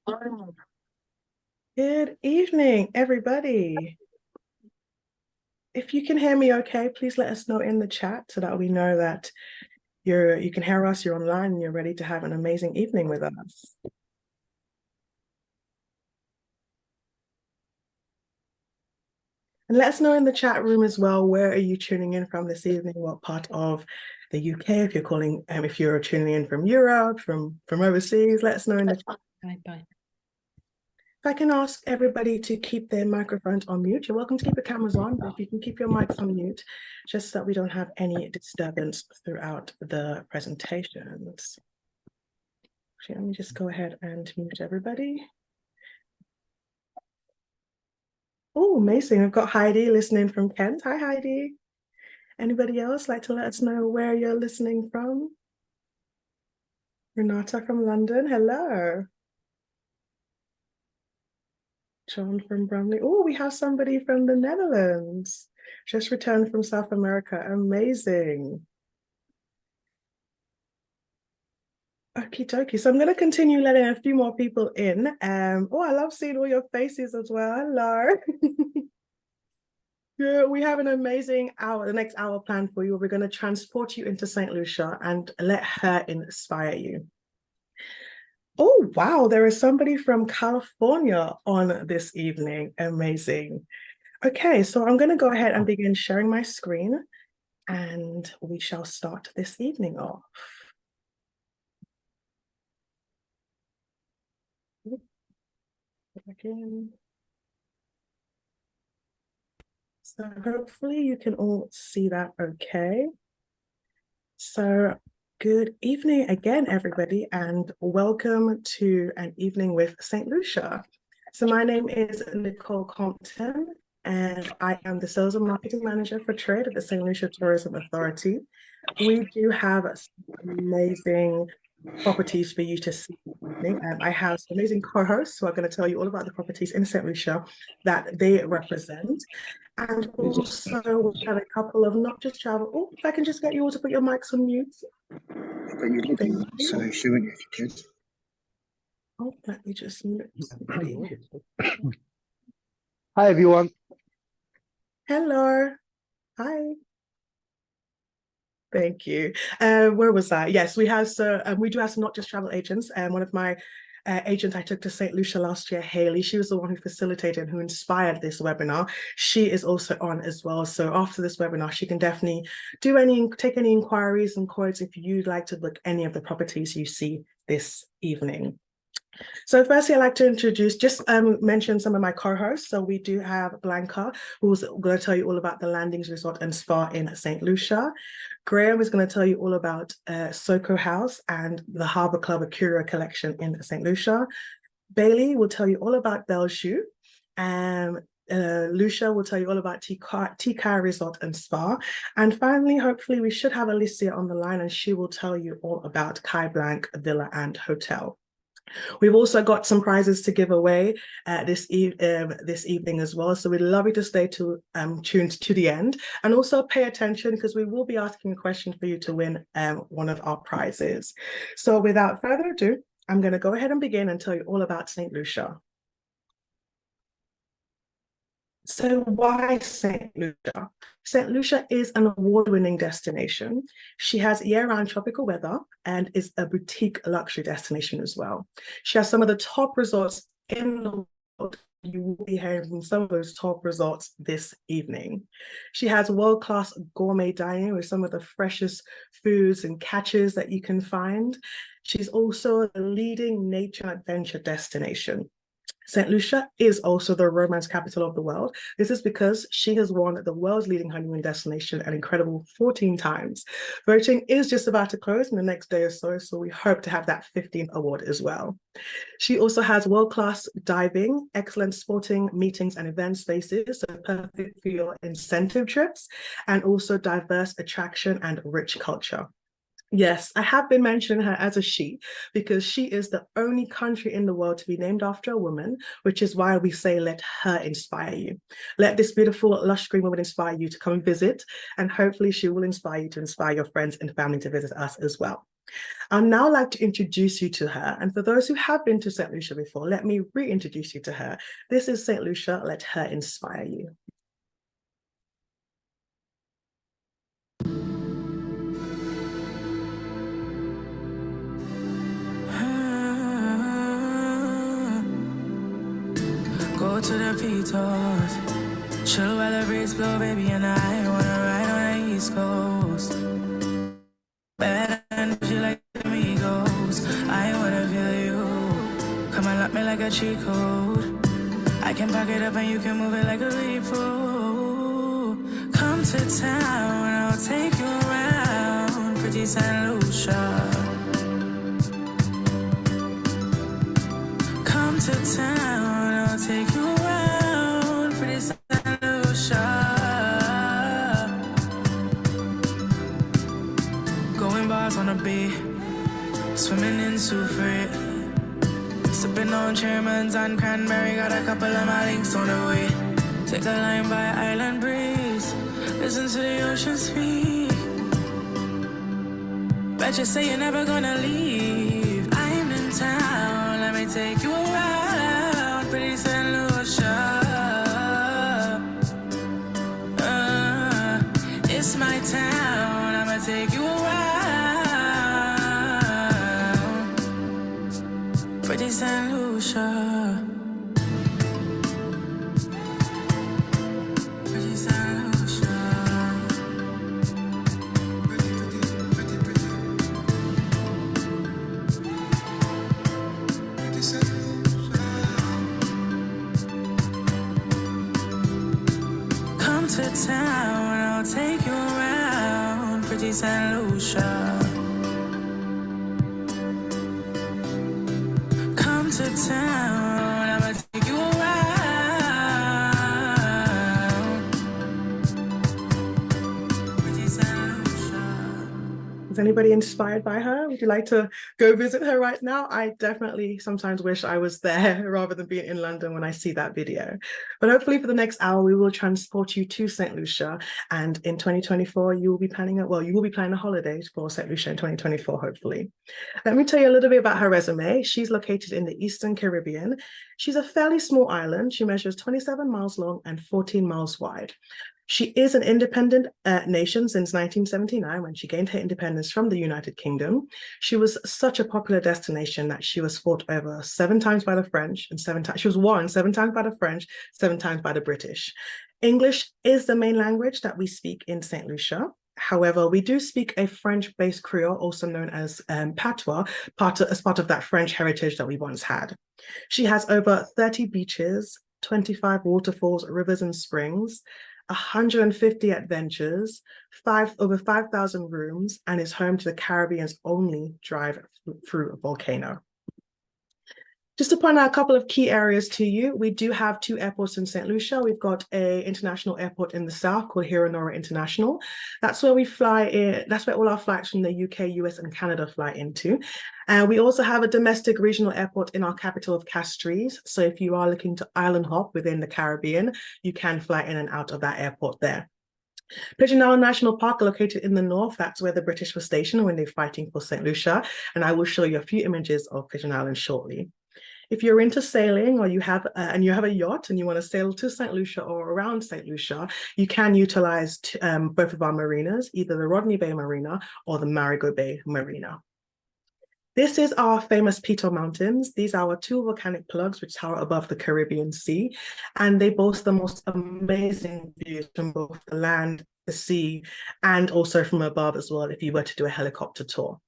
Good evening, everybody. If you can hear me okay, please let us know in the chat so that we know that you can hear us, you're online, and you're ready to have an amazing evening with us. And let us know in the chat room as well, where are you tuning in from this evening? What part of the UK? If you're calling, if you're tuning in from Europe, from overseas, let us know in the chat. Bye. If I can ask everybody to keep their microphones on mute, you're welcome to keep your cameras on, but if you can keep your mics on mute, just so that we don't have any disturbance throughout the presentations. Actually, let me just go ahead and mute everybody. Oh, amazing. I've got Heidi listening from Kent. Hi, Heidi. Anybody else like to let us know where you're listening from? Renata from London. Hello. John from Bromley. Oh, we have somebody from the Netherlands. Just returned from South America. Amazing. Okie dokie. So I'm going to continue letting a few more people in. Oh, I love seeing all your faces as well. Hello. Yeah, we have an amazing hour, the next hour planned for you. We're going to transport you into St. Lucia and let her inspire you. Oh, wow. There is somebody from California on this evening. Amazing. Okay, so I'm going to go ahead and begin sharing my screen and we shall start this evening off. Again. So hopefully you can all see that okay. So good evening again, everybody, and welcome to an evening with St. Lucia. So my name is Nicole Compton, and I am the Sales and Marketing Manager for Trade at the St. Lucia Tourism Authority. We do have some amazing properties for you to see. I have some amazing co-hosts who are going to tell you all about the properties in St. Lucia that they represent. And also we have a couple of not just travel. Oh, if I can just get you all to put your mics on mute. So showing if you could. Oh, let me just mute. Hi everyone. Hello. Hi. Thank you. Where was I? Yes, we have we do have some not just travel agents. And one of my agent I took to St. Lucia last year, Haley, she was the one who facilitated and who inspired this webinar. She is also on as well. So after this webinar, she can definitely take any inquiries and quotes if you'd like to book any of the properties you see this evening. So firstly, I'd like to mention some of my co-hosts. So we do have Blanca, who's going to tell you all about the Landings Resort and Spa in St. Lucia. Graham is going to tell you all about Soco House and the Harbour Club a Curio collection in St. Lucia. Bailey will tell you all about Bellevue. Lucia will tell you all about Tika Resort and Spa. And finally, hopefully, we should have Alicia on the line and she will tell you all about Kai Blanc Villa and Hotel. We've also got some prizes to give away this evening as well. So we'd love you to stay tuned to the end and also pay attention because we will be asking a question for you to win one of our prizes. So without further ado, I'm going to go ahead and begin and tell you all about St. Lucia. So why St. Lucia? St. Lucia is an award-winning destination. She has year-round tropical weather and is a boutique luxury destination as well. She has some of the top resorts in the world. You will be hearing from some of those top resorts this evening. She has world-class gourmet dining with some of the freshest foods and catches that you can find. She's also a leading nature and adventure destination. St. Lucia is also the romance capital of the world. This is because she has won the world's leading honeymoon destination an incredible 14 times. Voting is just about to close in the next day or so, so we hope to have that 15th award as well. She also has world-class diving, excellent sporting meetings and event spaces, so perfect for your incentive trips, and also diverse attraction and rich culture. Yes, I have been mentioning her as a she because she is the only country in the world to be named after a woman, which is why we say let her inspire you. Let this beautiful, lush green woman inspire you to come visit, and hopefully she will inspire you to inspire your friends and family to visit us as well. I'd now like to introduce you to her. And for those who have been to St. Lucia before, let me reintroduce you to her. This is St. Lucia. Let her inspire you. Go to the Pitos, chill while the breeze blow, baby, and I wanna ride on the East Coast. Better than you like amigos. I wanna feel you. Come and lock me like a cheat code. I can pack it up and you can move it like a repo. Come to town, I'll take you around. Pretty St. Lucia. Come to town, I'll take you around. Pretty St. Lucia. Going bars on the beat, swimming in Soufritte, sipping on Chairman's and cranberry. Got a couple of my links on the way. Take a line by island breeze, listen to the ocean speak. Bet you say you're never gonna leave. I'm in town, let me take you around. Pretty St. Lucia. It's my town, I'ma take you around. Pretty St. Lucia. Pretty St. Lucia. Pretty St. Lucia. Come to town, I'll take you around. Pretty St. Lucia. Come to town, I'ma take you around. Pretty St. Lucia. Is anybody inspired by her? Would you like to go visit her right now? I definitely sometimes wish I was there rather than being in London when I see that video. But hopefully for the next hour, we will transport you to St. Lucia. And in 2024, you will be planning a holiday for St. Lucia in 2024, hopefully. Let me tell you a little bit about her resume. She's located in the Eastern Caribbean. She's a fairly small island. She measures 27 miles long and 14 miles wide. She is an independent nation since 1979 when she gained her independence from the United Kingdom. She was such a popular destination that she was fought over 7 times by the French and 7 times, she was won 7 times by the French, 7 times by the British. English is the main language that we speak in St. Lucia. However, we do speak a French-based Creole, also known as patois, as part of that French heritage that we once had. She has over 30 beaches, 25 waterfalls, rivers, and springs, 150 adventures, over 5,000 rooms, and is home to the Caribbean's only drive-through volcano. Just to point out a couple of key areas to you, we do have 2 airports in St. Lucia. We've got an international airport in the south called Heronora International. That's where we fly in. That's where all our flights from the UK, US, and Canada fly into. And we also have a domestic regional airport in our capital of Castries. So if you are looking to island hop within the Caribbean, you can fly in and out of that airport there. Pigeon Island National Park, located in the north, that's where the British were stationed when they were fighting for St. Lucia. And I will show you a few images of Pigeon Island shortly. If you're into sailing or you have a yacht and you want to sail to St. Lucia or around St. Lucia, you can utilize both of our marinas, either the Rodney Bay Marina or the Marigot Bay Marina. This is our famous Pito Mountains. These are our 2 volcanic plugs which tower above the Caribbean Sea, and they boast the most amazing views from both the land, the sea, and also from above as well if you were to do a helicopter tour.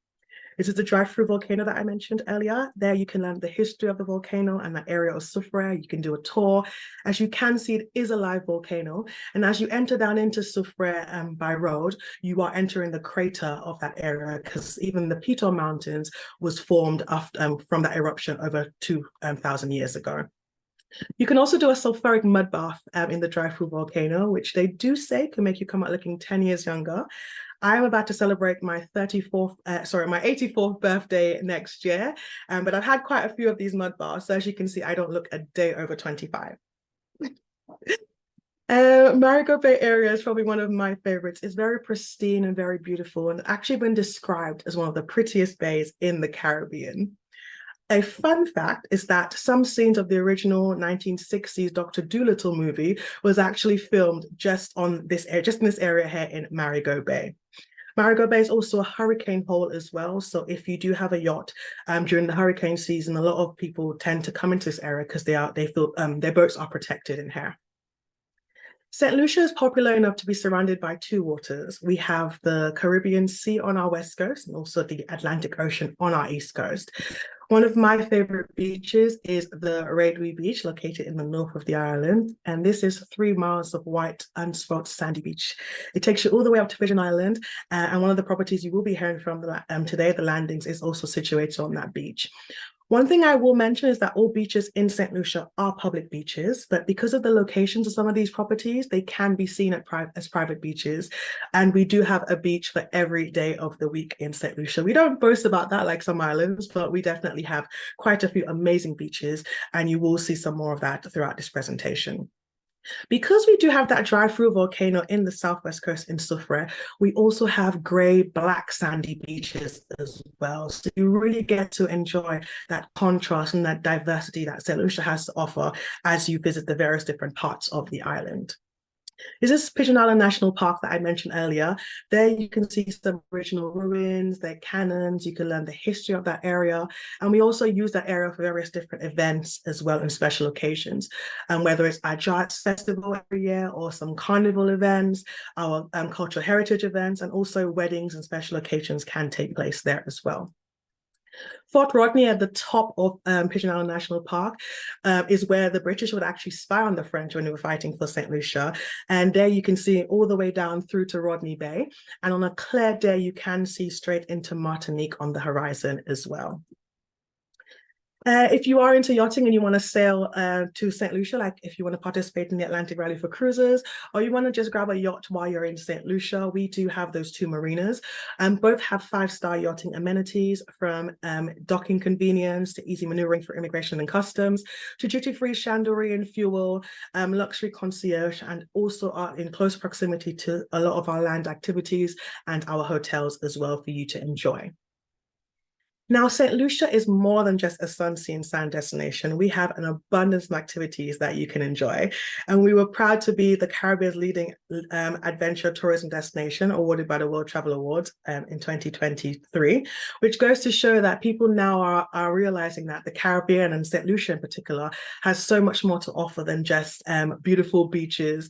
This is the drive-through volcano that I mentioned earlier. There you can learn the history of the volcano and that area of Soufrière. You can do a tour. As you can see, it is a live volcano. And as you enter down into Soufrière by road, you are entering the crater of that area because even the Pito Mountains was formed from that eruption over 2,000 years ago. You can also do a sulfuric mud bath in the drive-through volcano, which they do say can make you come out looking 10 years younger. I'm about to celebrate my 84th birthday next year, but I've had quite a few of these mud baths. So as you can see, I don't look a day over 25. Marigot Bay area is probably one of my favorites. It's very pristine and very beautiful, and actually been described as one of the prettiest bays in the Caribbean. A fun fact is that some scenes of the original 1960s Dr. Dolittle movie was actually filmed just in this area here in Marigot Bay. Marigot Bay is also a hurricane hole as well. So if you do have a yacht during the hurricane season, a lot of people tend to come into this area because they feel their boats are protected in here. St. Lucia is popular enough to be surrounded by two waters. We have the Caribbean Sea on our west coast and also the Atlantic Ocean on our east coast. One of my favorite beaches is the Raidwy Beach, located in the north of the island. And this is 3 miles of white, unspoilt sandy beach. It takes you all the way up to Pigeon Island. And one of the properties you will be hearing from today, the Landings, is also situated on that beach. One thing I will mention is that all beaches in St. Lucia are public beaches, but because of the locations of some of these properties, they can be seen as private beaches. And we do have a beach for every day of the week in St. Lucia. We don't boast about that like some islands, but we definitely have quite a few amazing beaches, and you will see some more of that throughout this presentation. Because we do have that drive-through volcano in the southwest coast in Soufrière, we also have grey, black, sandy beaches as well. So you really get to enjoy that contrast and that diversity that St. Lucia has to offer as you visit the various different parts of the island. Is this Pigeon Island National Park that I mentioned earlier? There you can see some original ruins, their cannons, you can learn the history of that area. And we also use that area for various different events as well and special occasions. Whether it's our Jazz Festival every year or some carnival events, our cultural heritage events, and also weddings and special occasions can take place there as well. Fort Rodney at the top of Pigeon Island National Park is where the British would actually spy on the French when they were fighting for St. Lucia. And there you can see all the way down through to Rodney Bay. And on a clear day, you can see straight into Martinique on the horizon as well. If you are into yachting and you want to sail to St. Lucia, like if you want to participate in the Atlantic Rally for cruises, or you want to just grab a yacht while you're in St. Lucia, we do have those two marinas. Both have 5-star yachting amenities, from docking convenience to easy maneuvering for immigration and customs, to duty-free chandlery and fuel, luxury concierge, and also are in close proximity to a lot of our land activities and our hotels as well for you to enjoy. Now, St. Lucia is more than just a sun, sea, and sand destination. We have an abundance of activities that you can enjoy. And we were proud to be the Caribbean's leading adventure tourism destination, awarded by the World Travel Awards in 2023, which goes to show that people now are realizing that the Caribbean, and St. Lucia in particular, has so much more to offer than just beautiful beaches.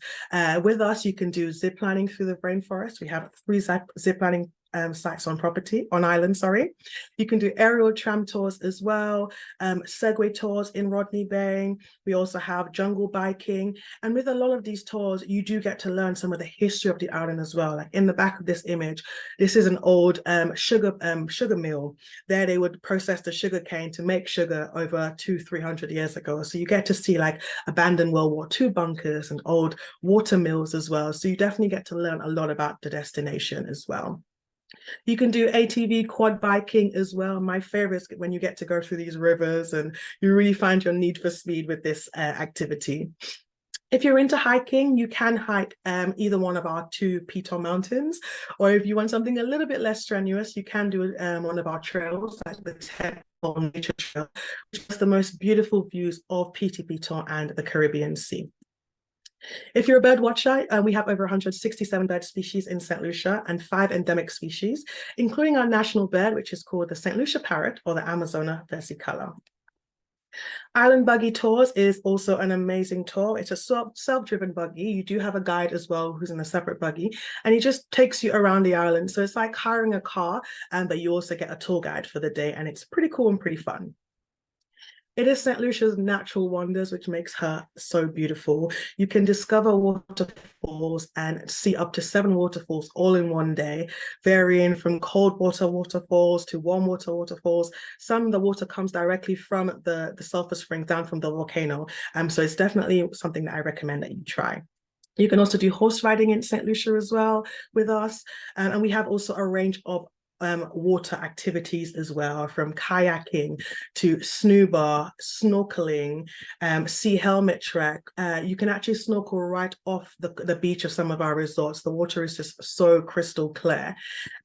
With us, you can do zip lining through the rainforest. We have 3 zip lining sites on island. You can do aerial tram tours as well, Segway tours in Rodney Bay. We also have jungle biking. And with a lot of these tours, you do get to learn some of the history of the island as well. Like in the back of this image, this is an old sugar mill. There they would process the sugar cane to make sugar over 200-300 years ago. So you get to see like abandoned World War II bunkers and old water mills as well. So you definitely get to learn a lot about the destination as well. You can do ATV quad biking as well. My favorite is when you get to go through these rivers and you really find your need for speed with this activity. If you're into hiking, you can hike either one of our 2 Piton mountains, or if you want something a little bit less strenuous, you can do one of our trails, like the Temple Nature Trail, which has the most beautiful views of Petit Piton and the Caribbean Sea. If you're a bird watcher, we have over 167 bird species in St. Lucia and 5 endemic species, including our national bird, which is called the St. Lucia parrot, or the Amazona versicolor. Island Buggy Tours is also an amazing tour. It's a self-driven buggy. You do have a guide as well who's in a separate buggy, and he just takes you around the island. So it's like hiring a car, but you also get a tour guide for the day, and it's pretty cool and pretty fun. It is St. Lucia's natural wonders, which makes her so beautiful. You can discover waterfalls and see up to 7 waterfalls all in one day, varying from cold water waterfalls to warm water waterfalls. Some of the water comes directly from the sulfur spring down from the volcano. So it's definitely something that I recommend that you try. You can also do horse riding in St. Lucia as well with us. And we have also a range of water activities as well, from kayaking to snuba, snorkeling, sea helmet trek. You can actually snorkel right off the beach of some of our resorts. The water is just so crystal clear.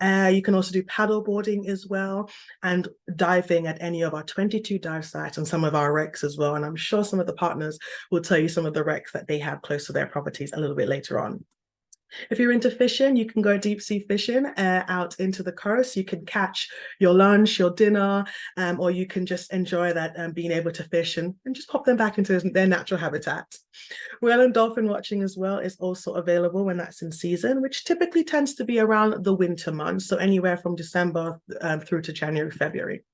You can also do paddle boarding as well, and diving at any of our 22 dive sites and some of our wrecks as well. And I'm sure some of the partners will tell you some of the wrecks that they have close to their properties a little bit later on. If you're into fishing, you can go deep sea fishing out into the coast. You can catch your lunch, your dinner, or you can just enjoy that being able to fish and just pop them back into their natural habitat. Whale and dolphin watching as well is also available when that's in season, which typically tends to be around the winter months, so anywhere from December through to January, February.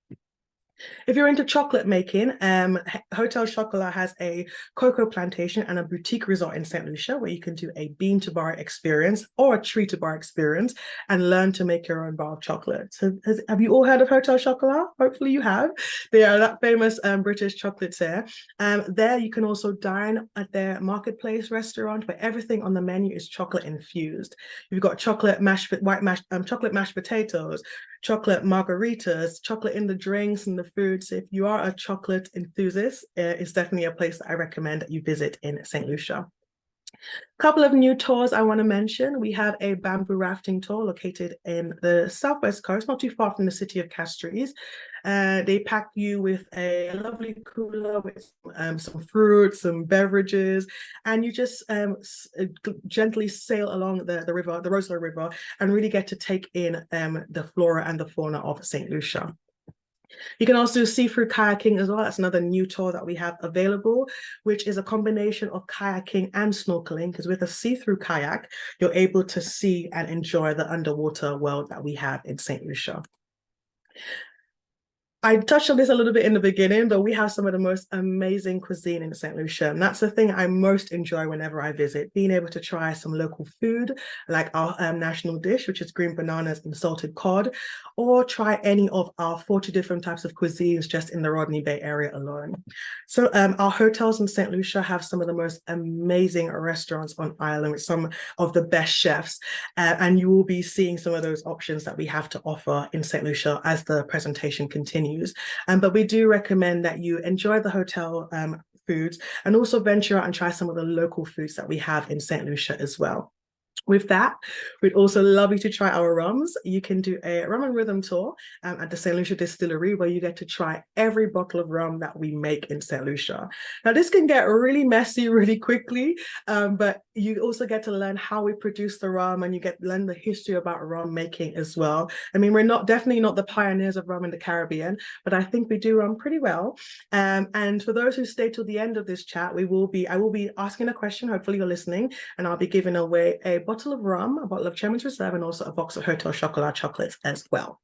If you're into chocolate making, Hotel Chocolat has a cocoa plantation and a boutique resort in St. Lucia where you can do a bean to bar experience or a tree to bar experience and learn to make your own bar of chocolate. So have you all heard of Hotel Chocolat? Hopefully you have. They are that famous British chocolatier. There you can also dine at their marketplace restaurant where everything on the menu is chocolate infused. You've got chocolate chocolate mashed potatoes, chocolate margaritas, chocolate in the drinks and the food. So if you are a chocolate enthusiast, it's definitely a place that I recommend that you visit in St. Lucia. A couple of new tours I want to mention. We have a bamboo rafting tour located in the southwest coast, not too far from the city of Castries. They pack you with a lovely cooler with some fruits, some beverages, and you just gently sail along the river, the Rosela River, and really get to take in the flora and the fauna of St. Lucia. You can also do see-through kayaking as well. That's another new tour that we have available, which is a combination of kayaking and snorkeling, because with a see-through kayak, you're able to see and enjoy the underwater world that we have in St. Lucia. I touched on this a little bit in the beginning, but we have some of the most amazing cuisine in St. Lucia. And that's the thing I most enjoy whenever I visit, being able to try some local food, like our national dish, which is green bananas and salted cod, or try any of our 40 different types of cuisines just in the Rodney Bay area alone. So our hotels in St. Lucia have some of the most amazing restaurants on island with some of the best chefs. And you will be seeing some of those options that we have to offer in St. Lucia as the presentation continues. But we do recommend that you enjoy the hotel foods and also venture out and try some of the local foods that we have in St. Lucia as well. With that, we'd also love you to try our rums. You can do a rum and rhythm tour at the St. Lucia Distillery, where you get to try every bottle of rum that we make in St. Lucia. Now, this can get really messy really quickly, but you also get to learn how we produce the rum, and you get to learn the history about rum making as well. I mean, we're definitely not the pioneers of rum in the Caribbean, but I think we do rum pretty well. And for those who stay till the end of this chat, I will be asking a question. Hopefully you're listening, and I'll be giving away a bottle of rum, a bottle of Chairman's Reserve, and also a box of Hotel Chocolat chocolates as well.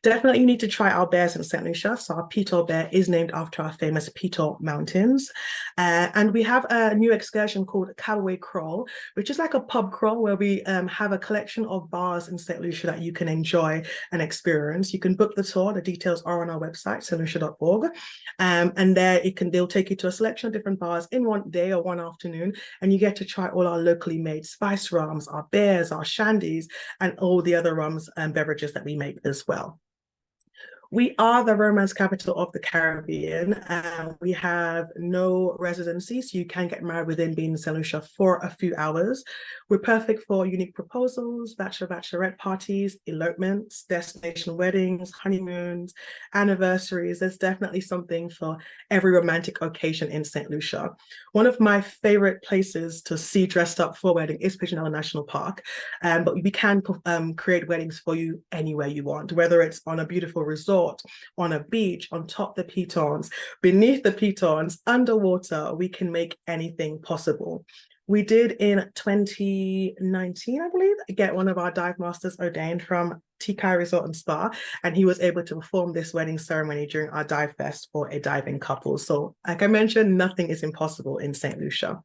Definitely you need to try our bears in St. Lucia. So our Petor Bear is named after our famous Petor Mountains. And we have a new excursion called Callaway Crawl, which is like a pub crawl where we have a collection of bars in St. Lucia that you can enjoy and experience. You can book the tour. The details are on our website, stlucia.org. And there they'll take you to a selection of different bars in one day or one afternoon. And you get to try all our locally made spice rums, our beers, our shandies, and all the other rums and beverages that we make as well. We are the romance capital of the Caribbean. We have no residency, so you can get married within being in St. Lucia for a few hours. We're perfect for unique proposals, bachelorette parties, elopements, destination weddings, honeymoons, anniversaries. There's definitely something for every romantic occasion in St. Lucia. One of my favorite places to see dressed up for a wedding is Pigeonella National Park, but we can create weddings for you anywhere you want, whether it's on a beautiful resort, on a beach, on top the pitons, beneath the pitons, underwater. We can make anything possible. We did in 2019, I believe, get one of our dive masters ordained from Tikai Resort and Spa, and he was able to perform this wedding ceremony during our dive fest for a diving couple. So like I mentioned, nothing is impossible in St. Lucia.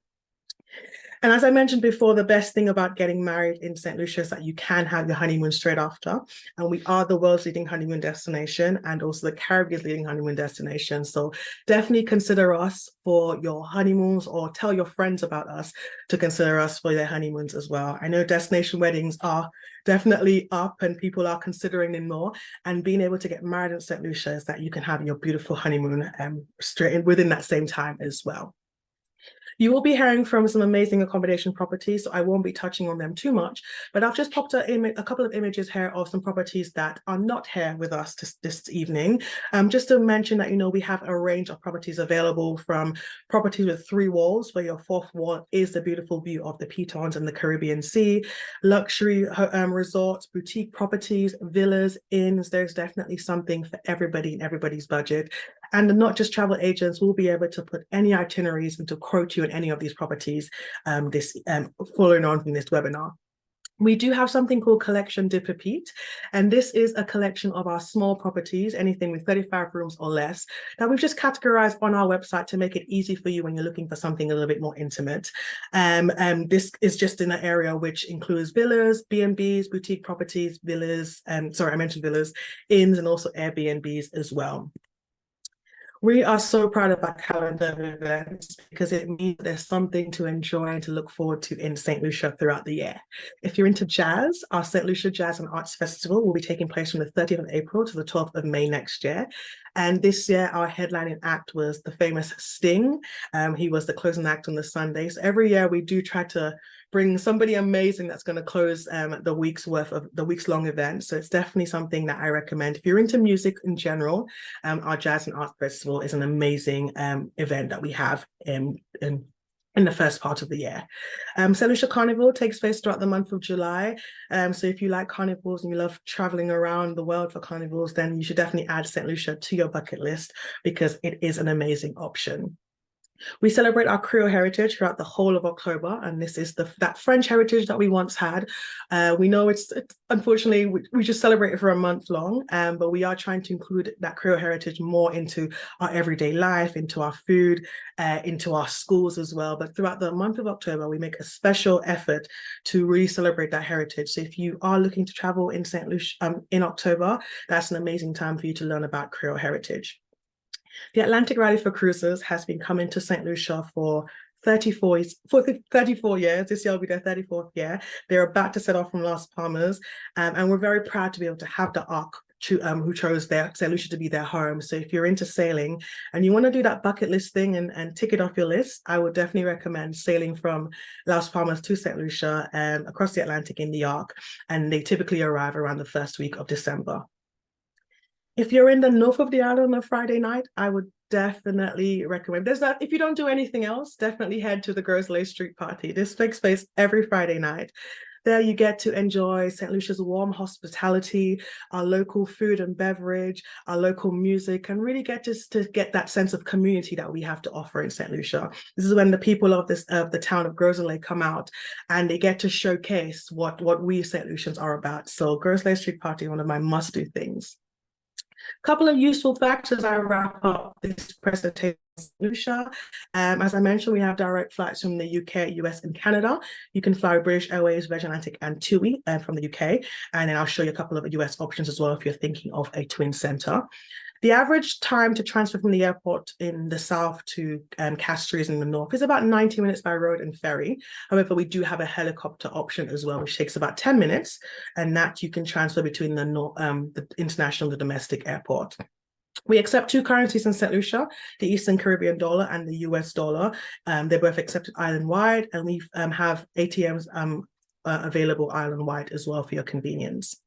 And as I mentioned before, the best thing about getting married in St. Lucia is that you can have your honeymoon straight after. And we are the world's leading honeymoon destination and also the Caribbean's leading honeymoon destination. So definitely consider us for your honeymoons, or tell your friends about us to consider us for their honeymoons as well. I know destination weddings are definitely up and people are considering them more. And being able to get married in St. Lucia is that you can have your beautiful honeymoon straight in within that same time as well. You will be hearing from some amazing accommodation properties, so I won't be touching on them too much, but I've just popped a couple of images here of some properties that are not here with us this evening. Just to mention that, we have a range of properties available, from properties with 3 walls, where your 4th wall is the beautiful view of the Pitons and the Caribbean Sea, luxury resorts, boutique properties, villas, inns. There's definitely something for everybody in everybody's budget. And not just travel agents will be able to put any itineraries and to quote you in any of these properties following on from this webinar. We do have something called Collection de Pépite, and this is a collection of our small properties, anything with 35 rooms or less, that we've just categorized on our website to make it easy for you when you're looking for something a little bit more intimate. This is just in an area which includes villas, B&Bs, boutique properties, villas, sorry, I mentioned villas, inns, and also Airbnbs as well. We are so proud of our calendar of events because it means there's something to enjoy and to look forward to in St. Lucia throughout the year. If you're into jazz, our St. Lucia Jazz and Arts Festival will be taking place from the 30th of April to the 12th of May next year. And this year, our headlining act was the famous Sting. He was the closing act on the Sunday. So every year we do try to bring somebody amazing that's going to close the week's long event. So it's definitely something that I recommend. If you're into music in general, our Jazz and Arts Festival is an amazing event that we have in the first part of the year. St. Lucia Carnival takes place throughout the month of July. So if you like carnivals and you love traveling around the world for carnivals, then you should definitely add St. Lucia to your bucket list because it is an amazing option. We celebrate our Creole heritage throughout the whole of October, and this is that French heritage that we once had. We know it's unfortunately, we just celebrate it for a month long, but we are trying to include that Creole heritage more into our everyday life, into our food, into our schools as well. But throughout the month of October, we make a special effort to really celebrate that heritage. So if you are looking to travel in St. Lucia in October, that's an amazing time for you to learn about Creole heritage. The Atlantic Rally for Cruises has been coming to St. Lucia for 34 years. This year will be their 34th year. They're about to set off from Las Palmas, and we're very proud to be able to have the ARC who chose St. Lucia to be their home. So if you're into sailing and you want to do that bucket list thing and tick it off your list, I would definitely recommend sailing from Las Palmas to St. Lucia across the Atlantic in the ARC, and they typically arrive around the first week of December. If you're in the north of the island on a Friday night, I would definitely recommend. If you don't do anything else, definitely head to the Grosse Ile Street Party. This takes place every Friday night. There you get to enjoy St. Lucia's warm hospitality, our local food and beverage, our local music, and really get to get that sense of community that we have to offer in St. Lucia. This is when the people of the town of Grosse Ile come out and they get to showcase what we St. Lucians are about. So Grosse Ile Street Party is one of my must-do things. Couple of useful facts as I wrap up this presentation. Lucia. As I mentioned, we have direct flights from the UK, US, and Canada. You can fly British Airways, Virgin Atlantic, and TUI from the UK. And then I'll show you a couple of US options as well if you're thinking of a twin center. The average time to transfer from the airport in the south to Castries in the north is about 90 minutes by road and ferry. However, we do have a helicopter option as well, which takes about 10 minutes, and that you can transfer between the international and the domestic airport. We accept 2 currencies in St. Lucia, the Eastern Caribbean dollar and the US dollar. They're both accepted island-wide, and we have ATMs available island-wide as well for your convenience.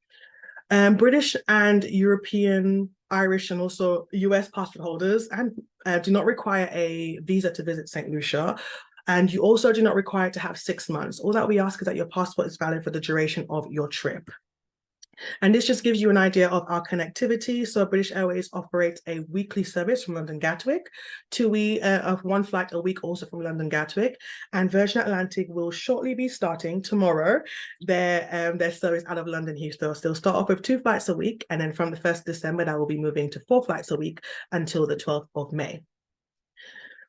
British and European, Irish, and also US passport holders do not require a visa to visit St. Lucia. And you also do not require to have 6 months. All that we ask is that your passport is valid for the duration of your trip. And this just gives you an idea of our connectivity. So British Airways operates a weekly service from London Gatwick, TUI of 1 flight a week also from London Gatwick, and Virgin Atlantic will shortly be starting tomorrow their service out of London Heathrow. So they'll start off with 2 flights a week, and then from the 1st of December, that will be moving to 4 flights a week until the 12th of May.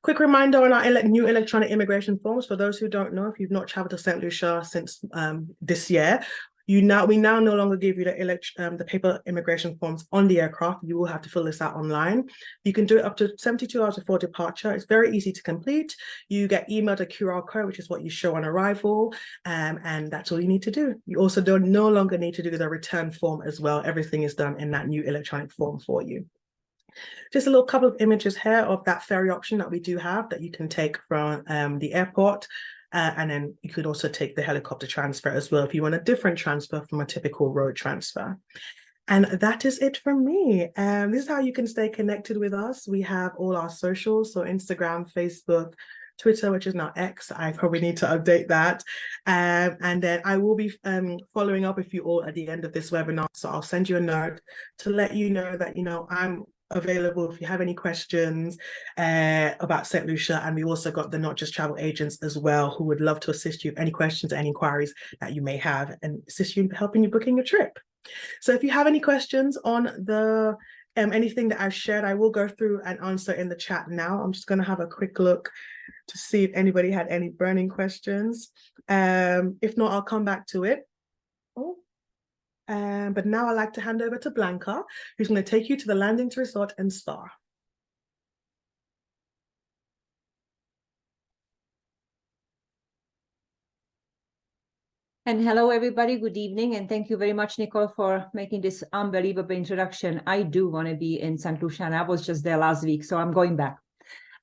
Quick reminder on our new electronic immigration forms. For those who don't know, if you've not traveled to St. Lucia since this year, we now no longer give you the paper immigration forms on the aircraft. You will have to fill this out online. You can do it up to 72 hours before departure. It's very easy to complete. You get emailed a QR code, which is what you show on arrival, and that's all you need to do. You also no longer need to do the return form as well. Everything is done in that new electronic form for you. Just a little couple of images here of that ferry option that we do have that you can take from the airport. And then you could also take the helicopter transfer as well if you want a different transfer from a typical road transfer. And that is it from me. This is how you can stay connected with us. We have all our socials, so Instagram, Facebook, Twitter, which is now X. I probably need to update that. And then I will be following up with you all at the end of this webinar. So I'll send you a note to let you know that, I'm available if you have any questions about St. Lucia. And we also got the Not Just Travel agents as well, who would love to assist you with any questions, any inquiries that you may have and assist you in helping you booking a trip. So if you have any questions on the anything that I've shared, I will go through and answer in the chat now. I'm just going to have a quick look to see if anybody had any burning questions. If not, I'll come back to it. But now I'd like to hand over to Blanca, who's going to take you to the Landings Resort and Spa. And hello, everybody. Good evening. And thank you very much, Nicole, for making this unbelievable introduction. I do want to be in St. Lucia, and I was just there last week, so I'm going back.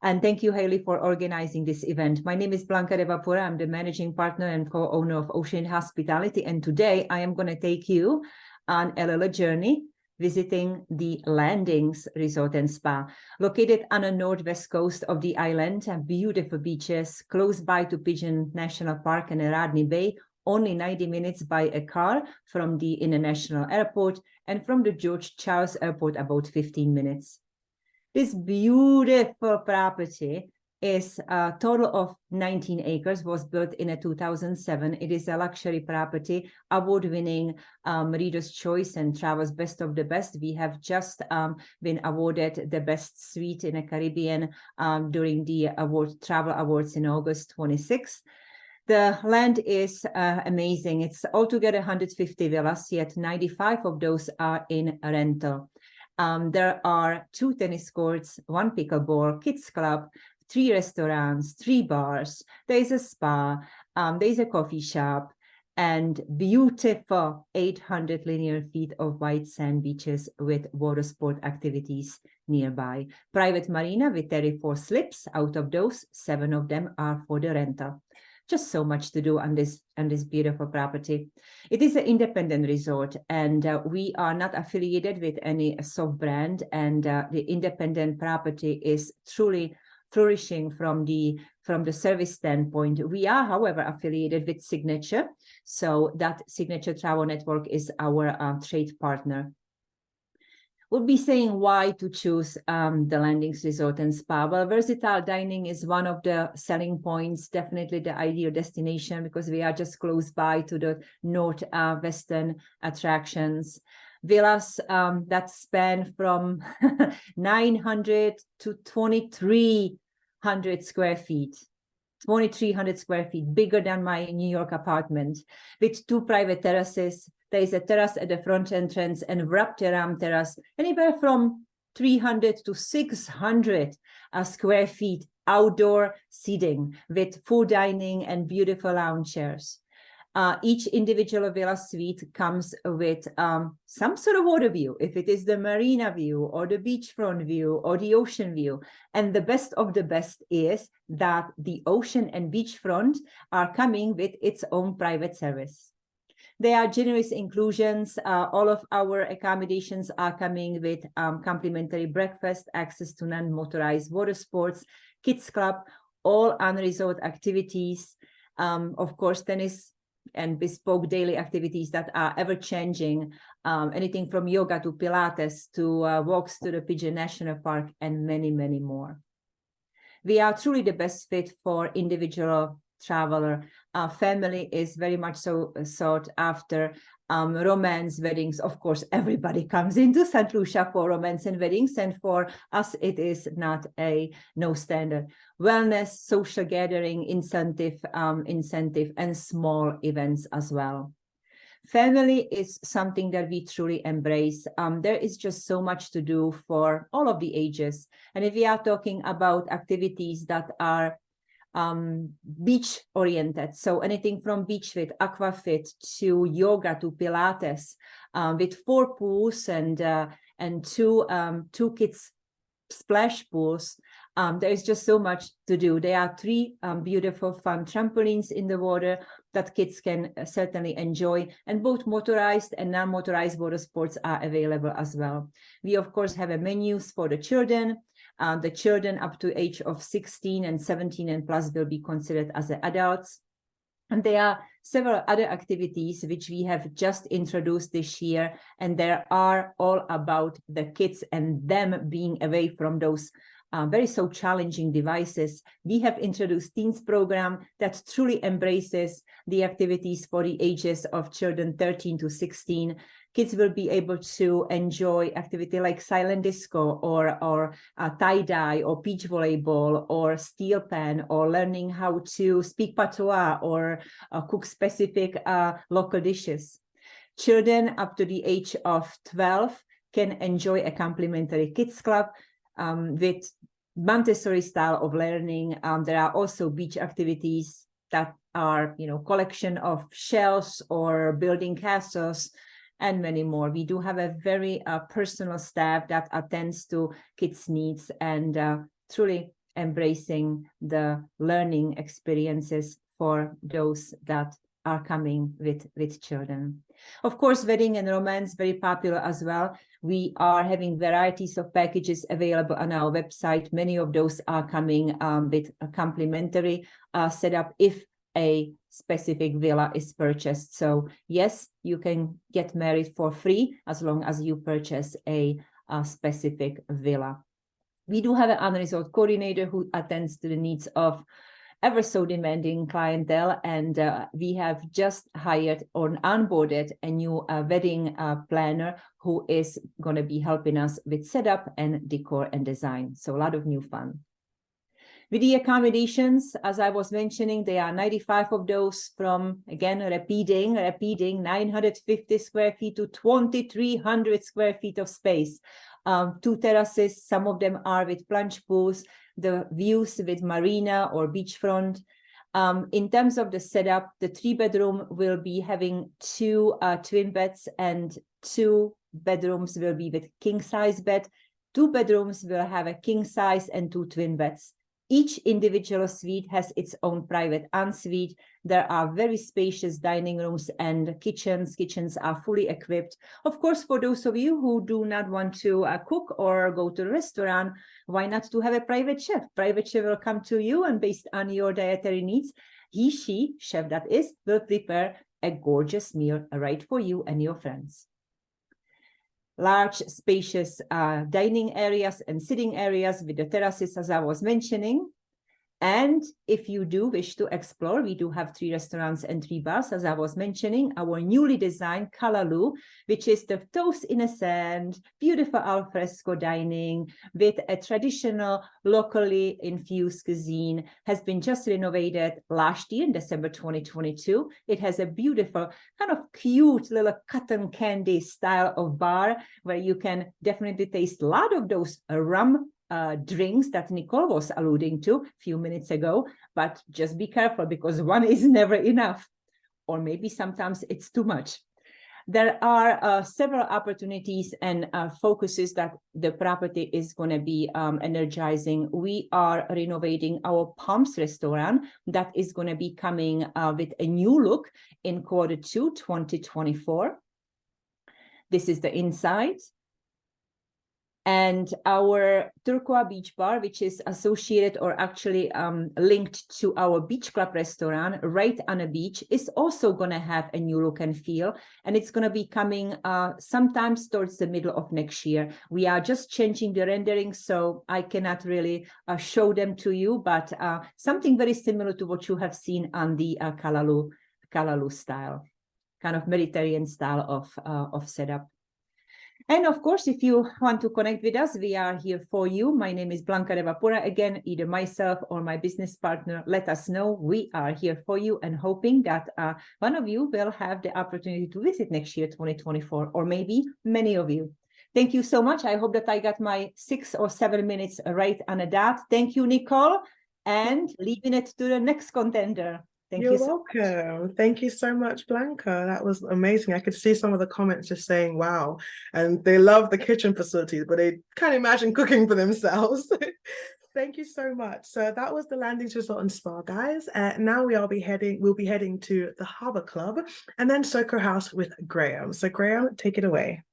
And thank you, Haley, for organizing this event. My name is Blanca Devapura. I'm the managing partner and co-owner of Ocean Hospitality. And today I am going to take you on a little journey visiting the Landings Resort and Spa, located on the northwest coast of the island, and beautiful beaches close by to Pigeon National Park and Rodney Bay, only 90 minutes by a car from the International Airport, and from the George Charles Airport about 15 minutes. This beautiful property is a total of 19 acres, was built in 2007. It is a luxury property, award-winning Reader's Choice and Travel's Best of the Best. We have just been awarded the best suite in the Caribbean during the Travel Awards in August 26th. The land is amazing. It's altogether 150 villas, yet 95 of those are in rental. There are 2 tennis courts, 1 pickleball, kids club, 3 restaurants, 3 bars. There is a spa, there is a coffee shop, and beautiful 800 linear feet of white sand beaches with water sport activities nearby. Private marina with 34 slips. Out of those, 7 of them are for the rental. Just so much to do on this beautiful property. It is an independent resort, and we are not affiliated with any soft brand, and the independent property is truly flourishing from the service standpoint. We are, however, affiliated with Signature, so that Signature Travel Network is our trade partner. We'll be saying why to choose the Landings Resort and Spa. Well, versatile dining is one of the selling points, definitely the ideal destination, because we are just close by to the northwestern attractions. Villas that span from 900 to 2,300 square feet. 2,300 square feet, bigger than my New York apartment, with 2 private terraces. There is a terrace at the front entrance and wrapped around terrace, anywhere from 300 to 600 square feet outdoor seating with full dining and beautiful lounge chairs. Each individual villa suite comes with some sort of water view, if it is the marina view or the beachfront view or the ocean view. And the best of the best is that the ocean and beachfront are coming with its own private service. There are generous inclusions. All of our accommodations are coming with complimentary breakfast, access to non-motorized water sports, kids club, all on-resort activities, of course, tennis and bespoke daily activities that are ever-changing, anything from yoga to Pilates to walks to the Pigeon National Park and many, many more. We are truly the best fit for individual traveler. Family is very much so sought after. romance weddings. Of course, everybody comes into St. Lucia for romance and weddings, and for us, it is not a no standard. Wellness, social gathering, incentive, and small events as well. Family is something that we truly embrace. There is just so much to do for all of the ages. And if we are talking about activities that are beach oriented, so anything from beach fit, aquafit, to yoga, to Pilates, with 4 pools and 2 kids splash pools. There is just so much to do. There are 3 beautiful fun trampolines in the water that kids can certainly enjoy, and both motorized and non-motorized water sports are available as well. We of course have a menus for the children. The children up to age of 16 and 17 and plus will be considered as adults. And there are several other activities which we have just introduced this year, and they are all about the kids and them being away from those very so challenging devices. We have introduced Teens program that truly embraces the activities for the ages of children 13 to 16. Kids will be able to enjoy activity like silent disco or tie-dye or beach volleyball or steel pan, or learning how to speak patois or cook specific local dishes. Children up to the age of 12 can enjoy a complimentary kids club with Montessori style of learning. There are also beach activities that are, collection of shells or building castles, and many more. We do have a very personal staff that attends to kids' needs and truly embracing the learning experiences for those that are coming with children. Of course, wedding and romance, very popular as well. We are having varieties of packages available on our website. Many of those are coming with a complimentary setup if a specific villa is purchased. So yes, you can get married for free as long as you purchase a specific villa. We do have an unresort coordinator who attends to the needs of ever so demanding clientele, and we have just hired or onboarded a new wedding planner who is going to be helping us with setup and decor and design. So a lot of new fun. With the accommodations, as I was mentioning, there are 95 of those, from, again, repeating 950 square feet to 2,300 square feet of space. 2 terraces, some of them are with plunge pools, the views with marina or beachfront. In terms of the setup, the 3-bedroom will be having 2 twin beds, and 2 bedrooms will be with king size bed. 2 bedrooms will have a king size and 2 twin beds. Each individual suite has its own private ensuite. There are very spacious dining rooms and kitchens. Kitchens are fully equipped. Of course, for those of you who do not want to cook or go to a restaurant, why not to have a private chef? Private chef will come to you, and based on your dietary needs, she, chef that is, will prepare a gorgeous meal right for you and your friends. Large, spacious dining areas and sitting areas with the terraces, as I was mentioning. And if you do wish to explore, we do have 3 restaurants and 3 bars, as I was mentioning. Our newly designed Kalalu, which is the toast in a sand, beautiful al fresco dining with a traditional, locally infused cuisine, has been just renovated last year in December 2022. It has a beautiful, kind of cute little cotton candy style of bar where you can definitely taste a lot of those rum drinks that Nicole was alluding to a few minutes ago, but just be careful because one is never enough, or maybe sometimes it's too much. There are several opportunities and focuses that the property is going to be energizing. We are renovating our Palms restaurant that is going to be coming with a new look in Q2 2024. This is the inside. And our Turquoise Beach Bar, which is associated or actually linked to our beach club restaurant right on a beach, is also going to have a new look and feel. And it's going to be coming sometimes towards the middle of next year. We are just changing the rendering, so I cannot really show them to you, but something very similar to what you have seen on the Kalalu style. kind of Mediterranean style of setup. And of course, if you want to connect with us, we are here for you. My name is Blanca Revapura. Again, either myself or my business partner, let us know. We are here for you and hoping that one of you will have the opportunity to visit next year, 2024, or maybe many of you. Thank you so much. I hope that I got my 6 or 7 minutes right on a dot. Thank you, Nicole, and leaving it to the next contender. Thank you. You're welcome. Thank you so much, Blanca. That was amazing. I could see some of the comments just saying, wow. And they love the kitchen facilities, but they can't imagine cooking for themselves. Thank you so much. So that was the Landings Resort and Spa, guys. Now we'll be heading to the Harbour Club and then Soco House with Graham. So Graham, take it away.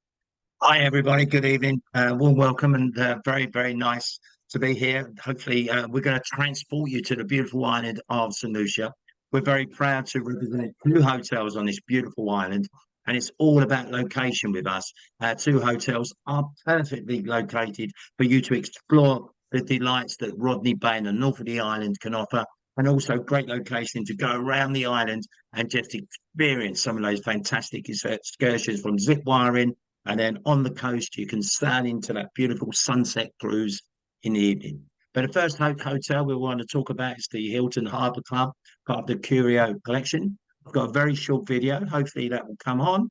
Hi, everybody. Good evening. Warm welcome and very, very nice to be here. Hopefully, we're going to transport you to the beautiful island of St. Lucia. We're very proud to represent 2 hotels on this beautiful island, and it's all about location with us. 2 hotels are perfectly located for you to explore the delights that Rodney Bay and the north of the island can offer, and also great location to go around the island and just experience some of those fantastic excursions from zip wiring. And then on the coast, you can sail into that beautiful sunset cruise in the evening. But the first hotel we want to talk about is the Hilton Harbour Club, part of the Curio collection. I've got a very short video. Hopefully that will come on.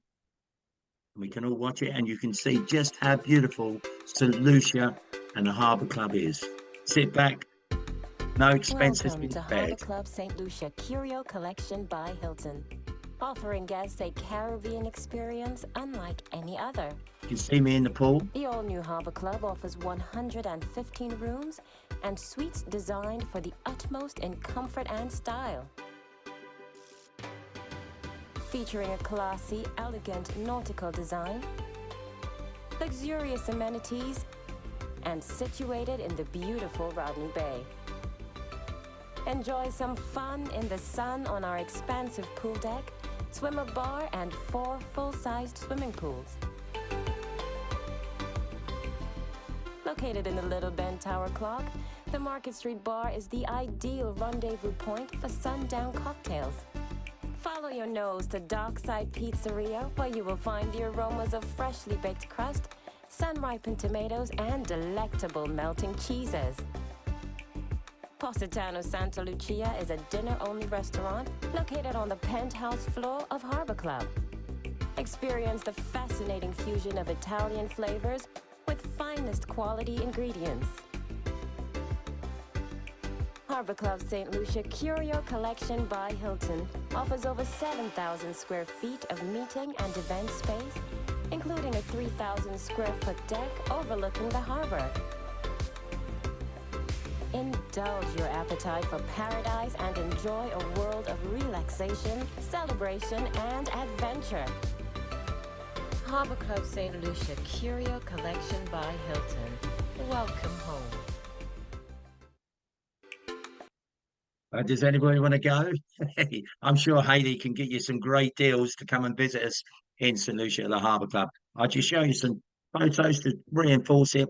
We can all watch it and you can see just how beautiful St. Lucia and the Harbour Club is. Sit back. No expenses Welcome being to spared. Harbour Club St. Lucia Curio Collection by Hilton. Offering guests a Caribbean experience unlike any other. You can see me in the pool. The all-new Harbour Club offers 115 rooms and suites designed for the utmost in comfort and style. Featuring a classy, elegant nautical design, luxurious amenities, and situated in the beautiful Rodney Bay. Enjoy some fun in the sun on our expansive pool deck, swimmer bar, and 4 full-sized swimming pools. Located in the Little Bend Tower Clock, the Market Street Bar is the ideal rendezvous point for sundown cocktails. Follow your nose to Dockside Pizzeria, where you will find the aromas of freshly baked crust, sun-ripened tomatoes, and delectable melting cheeses. Positano Santa Lucia is a dinner-only restaurant located on the penthouse floor of Harbour Club. Experience the fascinating fusion of Italian flavors with finest quality ingredients. Harbour Club St. Lucia Curio Collection by Hilton offers over 7,000 square feet of meeting and event space, including a 3,000 square foot deck overlooking the harbor. Indulge your appetite for paradise and enjoy a world of relaxation, celebration, and adventure. Harbour Club St. Lucia Curio Collection by Hilton. Welcome home. Does anybody want to go? I'm sure Hayley can get you some great deals to come and visit us in St. Lucia at the Harbour Club. I'll just show you some photos to reinforce it.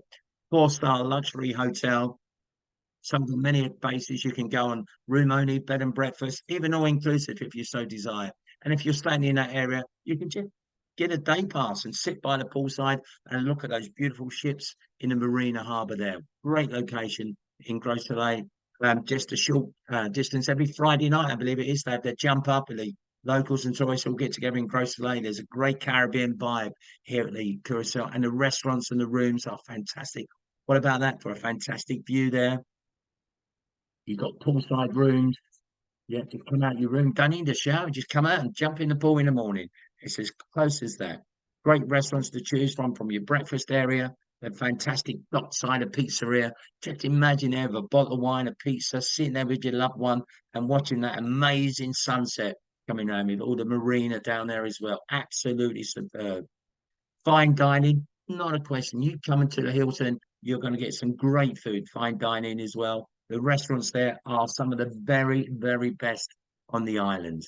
4-star luxury hotel. Some of the many places you can go on, room only, bed and breakfast, even all inclusive if you so desire. And if you're staying in that area, you can just get a day pass and sit by the poolside and look at those beautiful ships in the marina harbour there. Great location in Gros Soleil. Just a short distance every Friday night, I believe it is. They have their jump up and the locals and tourists all get together in Gros Soleil. There's a great Caribbean vibe here at the Curacao, and the restaurants and the rooms are fantastic. What about that for a fantastic view there? You've got poolside rooms. You have to come out your room, don't need a shower, just come out and jump in the pool in the morning. It's as close as that. Great restaurants to choose from your breakfast area. A fantastic dockside pizzeria. Just imagine there with a bottle of wine, a pizza, sitting there with your loved one and watching that amazing sunset coming home with all the marina down there as well. Absolutely superb. Fine dining, not a question. You come into the Hilton, you're going to get some great food. Fine dining as well. The restaurants there are some of the very, very best on the island.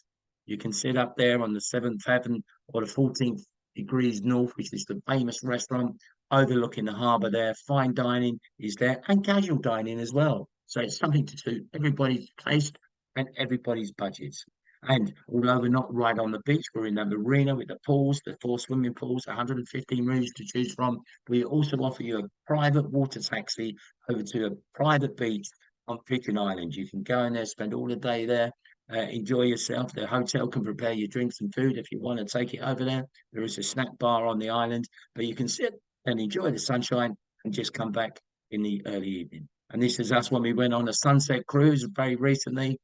You can sit up there on the 7th heaven or the 14th degrees north, which is the famous restaurant overlooking the harbour there. Fine dining is there and casual dining as well. So it's something to suit everybody's taste and everybody's budgets. And although we're not right on the beach, we're in the marina with the pools, the 4 swimming pools, 115 rooms to choose from. We also offer you a private water taxi over to a private beach on Pigeon Island. You can go in there, spend all the day there, enjoy yourself. The hotel can prepare you drinks and food if you want to take it over there. There is a snack bar on the island, but you can sit and enjoy the sunshine and just come back in the early evening. And this is us when we went on a sunset cruise very recently.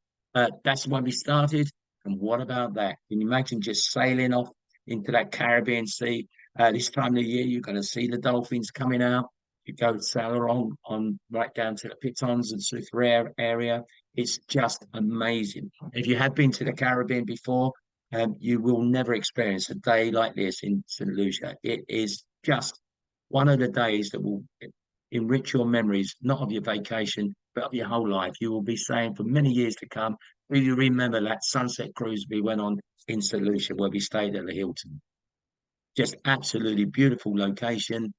That's when we started. And what about that? Can you imagine just sailing off into that Caribbean Sea? This time of the year, you're going to see the dolphins coming out. You go sail along on right down to the Pitons and Soufriere area. It's just amazing. If you have been to the Caribbean before, you will never experience a day like this in St. Lucia. It is just one of the days that will enrich your memories, not of your vacation, but of your whole life. You will be saying for many years to come, do you remember that sunset cruise we went on in St. Lucia where we stayed at the Hilton? Just absolutely beautiful location.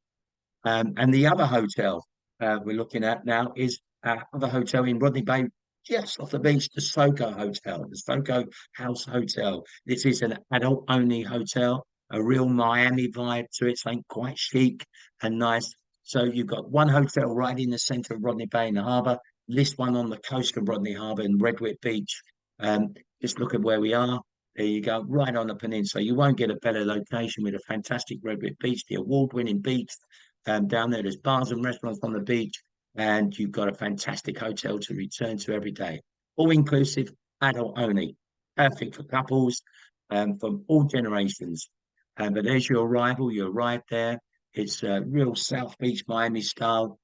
And the other hotel we're looking at now is other hotel in Rodney Bay, just off the beach, the Soco Hotel, the Soco House Hotel. This is an adult-only hotel, a real Miami vibe to it, something quite chic and nice. So you've got one hotel right in the centre of Rodney Bay in the harbour, this one on the coast of Rodney Harbour in Redwood Beach. Just look at where we are. There you go, right on the peninsula. You won't get a better location with a fantastic Redwood Beach, the award-winning beach. Down there, there's bars and restaurants on the beach, and you've got a fantastic hotel to return to every day. All inclusive, adult only, perfect for couples from all generations. But as you arrive there. It's real South Beach, Miami style.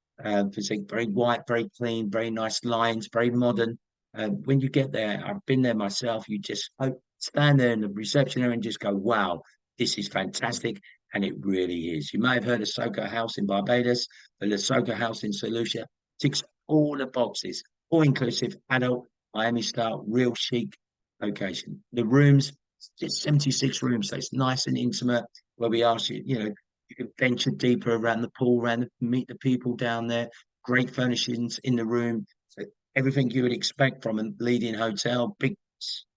Physique, very white, very clean, very nice lines, very modern. When you get there, I've been there myself. You just stand there in the reception area and just go, "Wow, this is fantastic." And it really is. You may have heard of Soco House in Barbados, but the Soco House in St. Lucia ticks all the boxes, all inclusive, adult, Miami style, real chic location. The rooms, just 76 rooms, so it's nice and intimate. Where we ask you, you can venture deeper around the pool, meet the people down there. Great furnishings in the room, so everything you would expect from a leading hotel. Big,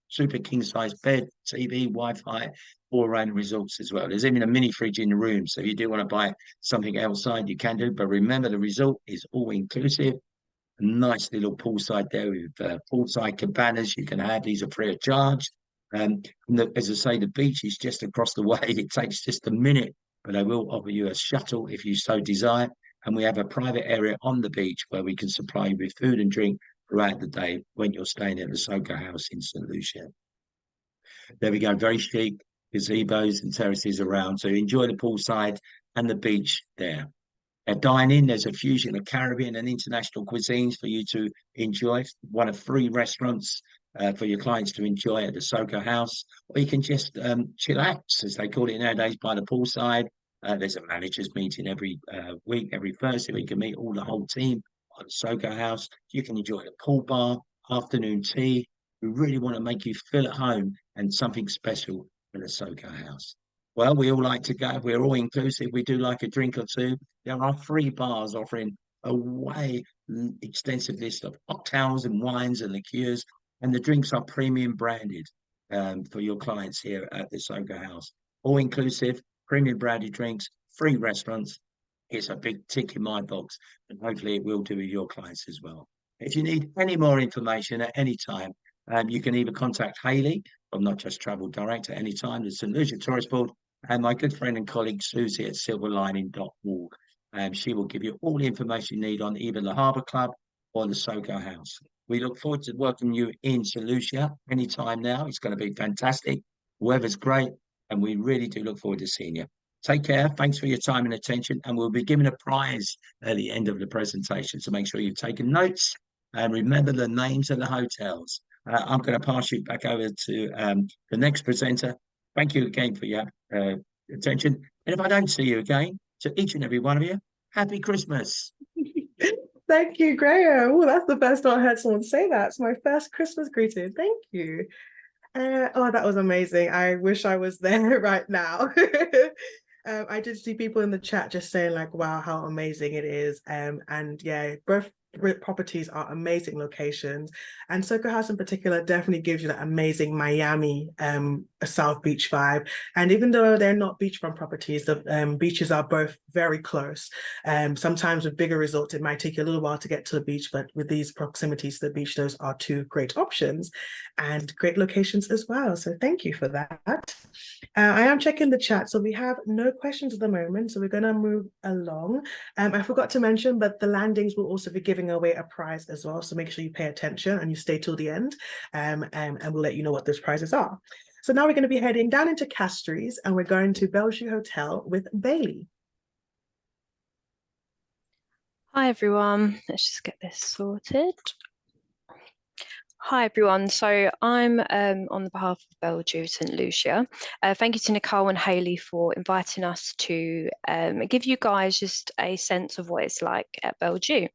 super king size bed, TV, Wi-Fi, all around the resorts as well. There's even a mini fridge in the room, so if you do want to buy something outside, you can do. But remember, the resort is all inclusive. A nice little poolside there with poolside cabanas you can have. These are free of charge. As I say, the beach is just across the way. It takes just a minute, but they will offer you a shuttle if you so desire. And we have a private area on the beach where we can supply you with food and drink throughout the day when you're staying at the Soco House in St. Lucia. There we go, very chic, gazebos and terraces around. So enjoy the poolside and the beach there. At dining, there's a fusion of Caribbean and international cuisines for you to enjoy. One of 3 restaurants for your clients to enjoy at the Soco House, or you can just chillax, as they call it nowadays, by the poolside. There's a managers meeting every week, every Thursday. We can meet all the whole team at the Soco House. You can enjoy the pool bar, afternoon tea. We really want to make you feel at home and something special for the Soco House. Well, we all like to go. We're all inclusive. We do like a drink or two. There are 3 bars offering a way extensive list of cocktails and wines and liqueurs, and the drinks are premium branded for your clients here at the Soco House. All inclusive, premium branded drinks, free restaurants. It's a big tick in my box, and hopefully it will do with your clients as well. If you need any more information at any time, you can either contact Hayley from Not Just Travel Direct at any time, the St. Lucia Tourist Board, and my good friend and colleague Susie at silverlining.org. She will give you all the information you need on either the Harbour Club or the Soco House. We look forward to welcoming you in St. Lucia anytime now. It's going to be fantastic. Weather's great, and we really do look forward to seeing you. Take care. Thanks for your time and attention, and we'll be giving a prize at the end of the presentation, so make sure you've taken notes and remember the names of the hotels. I'm going to pass you back over to the next presenter. Thank you again for your attention. And if I don't see you again, to each and every one of you, happy Christmas. Thank you, Graham. Oh, that's the first time I heard someone say that. It's my first Christmas greeting. Thank you. Oh, that was amazing. I wish I was there right now. I did see people in the chat just saying like, wow, how amazing it is. And yeah, both properties are amazing locations, and Soco House in particular definitely gives you that amazing Miami South Beach vibe. And even though they're not beachfront properties, the beaches are both very close. Sometimes with bigger resorts, it might take you a little while to get to the beach, but with these proximities to the beach, those are two great options and great locations as well. So thank you for that. I am checking the chat, so we have no questions at the moment, so we're going to move along. I forgot to mention, but the landings will also be giving away a prize as well, so make sure you pay attention and you stay till the end, and we'll let you know what those prizes are. So now we're going to be heading down into Castries, and we're going to Bellevue Hotel with Bailey. Hi everyone, let's just get this sorted. Hi everyone, so I'm on the behalf of Bellevue St Lucia. Thank you to Nicole and Hayley for inviting us to give you guys just a sense of what it's like at Bellevue.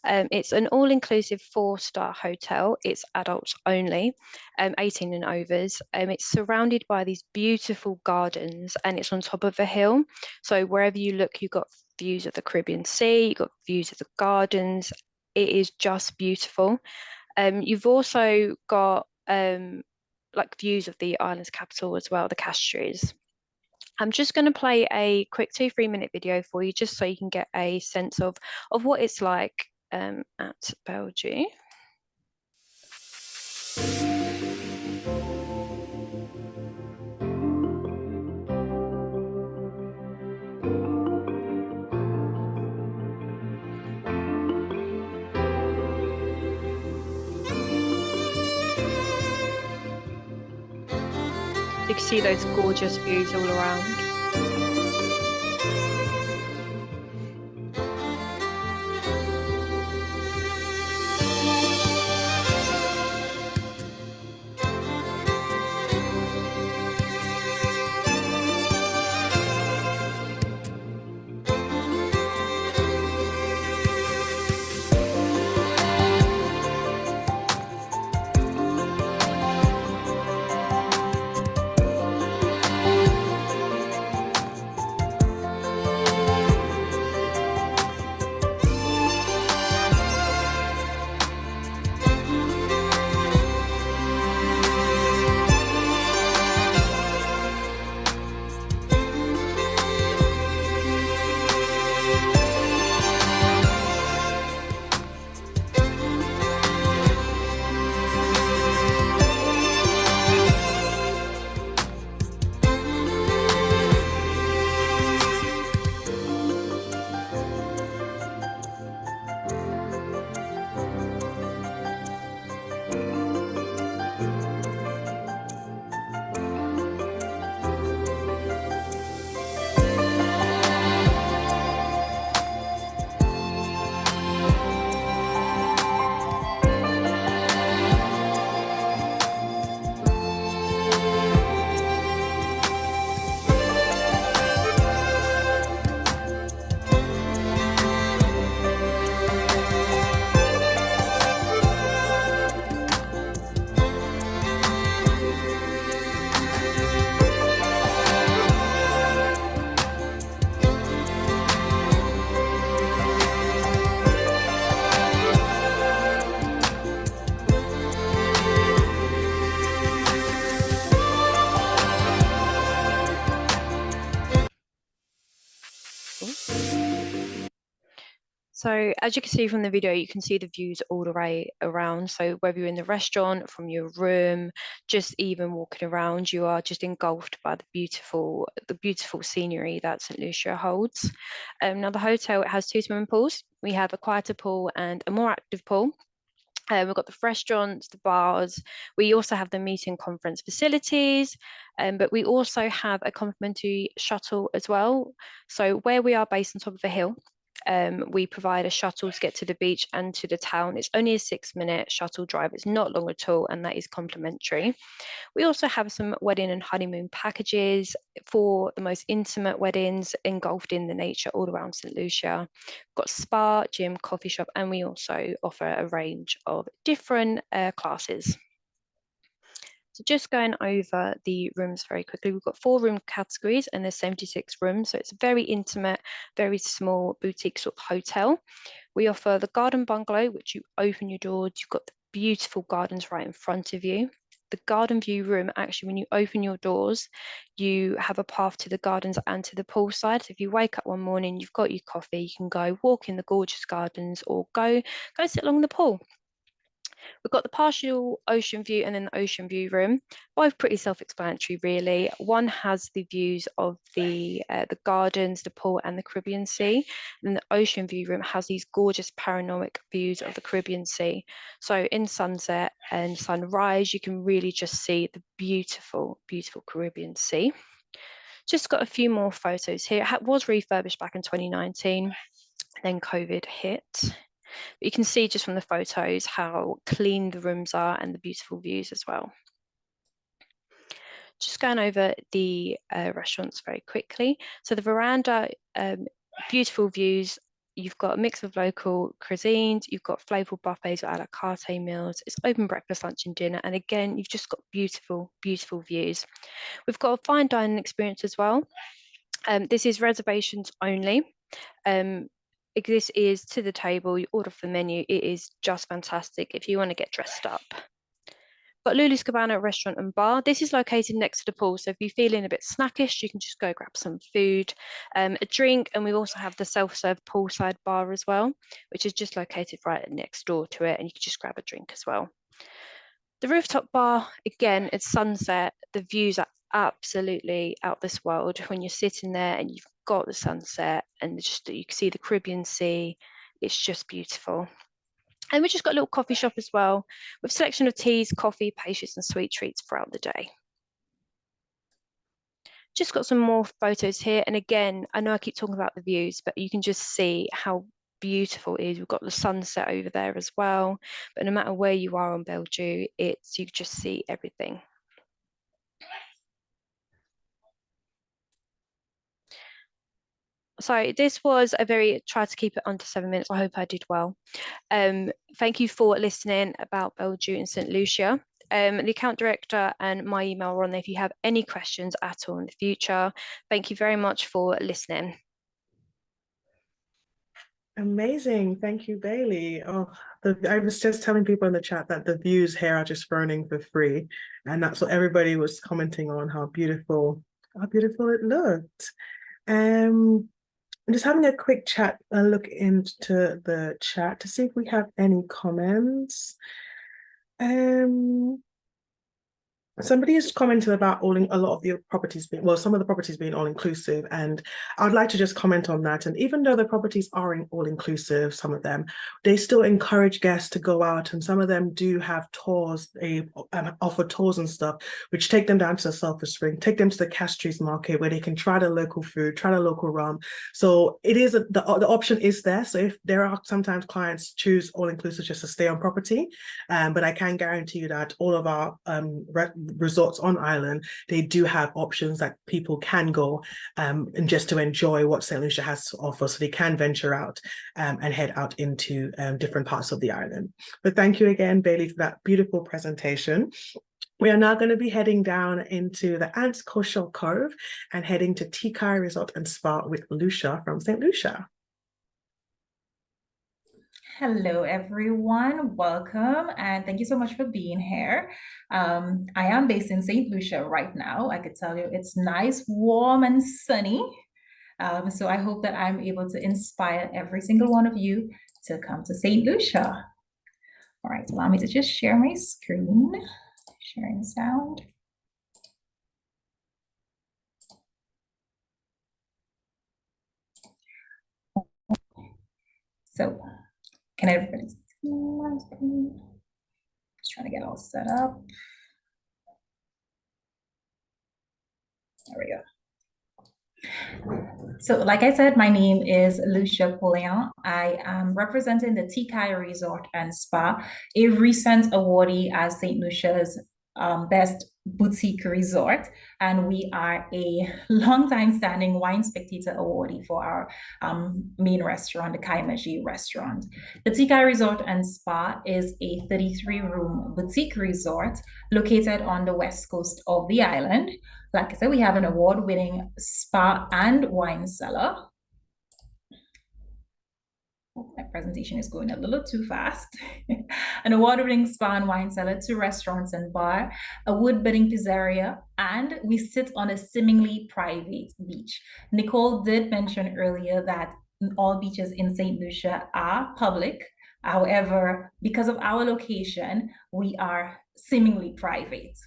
It's an all-inclusive 4-star hotel. It's adults only, 18 and overs. It's surrounded by these beautiful gardens and it's on top of a hill. So wherever you look, you've got views of the Caribbean Sea, you've got views of the gardens. It is just beautiful. You've also got like views of the island's capital as well, the Castries. I'm just going to play a quick 2-3 minute video for you, just so you can get a sense of what it's like at Bellevue. You can see those gorgeous views all around. So as you can see from the video, you can see the views all the way around. So whether you're in the restaurant, from your room, just even walking around, you are just engulfed by the beautiful scenery that St Lucia holds. Now the hotel, it has 2 swimming pools. We have a quieter pool and a more active pool. We've got the restaurants, the bars. We also have the meeting conference facilities, but we also have a complimentary shuttle as well. So where we are based on top of a hill, we provide a shuttle to get to the beach and to the town. It's only a 6-minute shuttle drive. It's not long at all, and that is complimentary. We also have some wedding and honeymoon packages for the most intimate weddings engulfed in the nature all around St Lucia. We've got spa, gym, coffee shop, and we also offer a range of different classes. So just going over the rooms very quickly, we've got 4 room categories and there's 76 rooms. So it's a very intimate, very small boutique sort of hotel. We offer the garden bungalow, which you open your doors, you've got the beautiful gardens right in front of you. The garden view room, actually, when you open your doors, you have a path to the gardens and to the poolside. So if you wake up one morning, you've got your coffee, you can go walk in the gorgeous gardens or go sit along the pool. We've got the partial ocean view and then the ocean view room, both pretty self-explanatory really. One has the views of the gardens, the pool and the Caribbean Sea. And the ocean view room has these gorgeous panoramic views of the Caribbean Sea. So in sunset and sunrise, you can really just see the beautiful, beautiful Caribbean Sea. Just got a few more photos here. It was refurbished back in 2019, then COVID hit. But you can see just from the photos how clean the rooms are and the beautiful views as well. Just going over the restaurants very quickly. So the veranda, beautiful views. You've got a mix of local cuisines, you've got flavorful buffets or a la carte meals, it's open breakfast, lunch and dinner. And again, you've just got beautiful, beautiful views. We've got a fine dining experience as well. This is reservations only. This is to the table, you order off the menu, it is just fantastic if you want to get dressed up. But Lulu's Cabana restaurant and bar, this is located next to the pool, so if you're feeling a bit snackish, you can just go grab some food, a drink, and we also have the self-serve poolside bar as well, which is just located right next door to it, and you can just grab a drink as well. The rooftop bar, again, it's sunset, the views are absolutely out this world when you're sitting there and you've got the sunset and just you can see the Caribbean Sea. It's just beautiful. And we've just got a little coffee shop as well with a selection of teas, coffee, pastries and sweet treats throughout the day. Just got some more photos here, and again, I know I keep talking about the views, but you can just see how beautiful it is. We've got the sunset over there as well, but no matter where you are on Bellevue, you just see everything. So this was tried to keep it under 7 minutes. I hope I did well. Thank you for listening about Bellevue and St. Lucia. The account director and my email are on there if you have any questions at all in the future. Thank you very much for listening. Amazing. Thank you, Bailey. Oh, I was just telling people in the chat that the views here are just burning for free. And that's what everybody was commenting on, how beautiful it looked. I'm just having a quick chat, a look into the chat to see if we have any comments. Somebody has commented about a lot of the properties being, well, some of the properties being all-inclusive, and I'd like to just comment on that. And even though the properties are all-inclusive, some of them, they still encourage guests to go out, and some of them do have tours, they offer tours and stuff, which take them down to the Sulphur Spring, take them to the Castries Market where they can try the local food, try the local rum. So it is, the option is there. So if there are sometimes clients choose all-inclusive just to stay on property, but I can guarantee you that all of our resorts on island, they do have options that people can go and just to enjoy what St. Lucia has to offer, so they can venture out and head out into different parts of the island. But thank you again, Bailey, for that beautiful presentation. We are now going to be heading down into the Ants Coastal Cove and heading to Tikai Resort and Spa with Lucia from St. Lucia. Hello, everyone. Welcome, and thank you so much for being here. I am based in St. Lucia right now. I could tell you it's nice, warm, and sunny. So I hope that I'm able to inspire every single one of you to come to St. Lucia. All right, allow me to just share my screen, sharing sound. So, can everybody see my screen? Just trying to get all set up. There we go. So like I said, my name is Lucia Polian. I am representing the Tikai Resort and Spa, a recent awardee as St. Lucia's best boutique resort, and we are a long-time standing wine spectator awardee for our main restaurant, the Kaimaji restaurant. The Tikai Resort and Spa is a 33-room boutique resort located on the west coast of the island. Like I said, we have an award-winning spa and wine cellar. My presentation is going a little too fast. An award-winning spa and wine cellar, 2 restaurants and bar, a wood-burning pizzeria, and we sit on a seemingly private beach. Nicole did mention earlier that all beaches in St. Lucia are public. However, because of our location, we are seemingly private.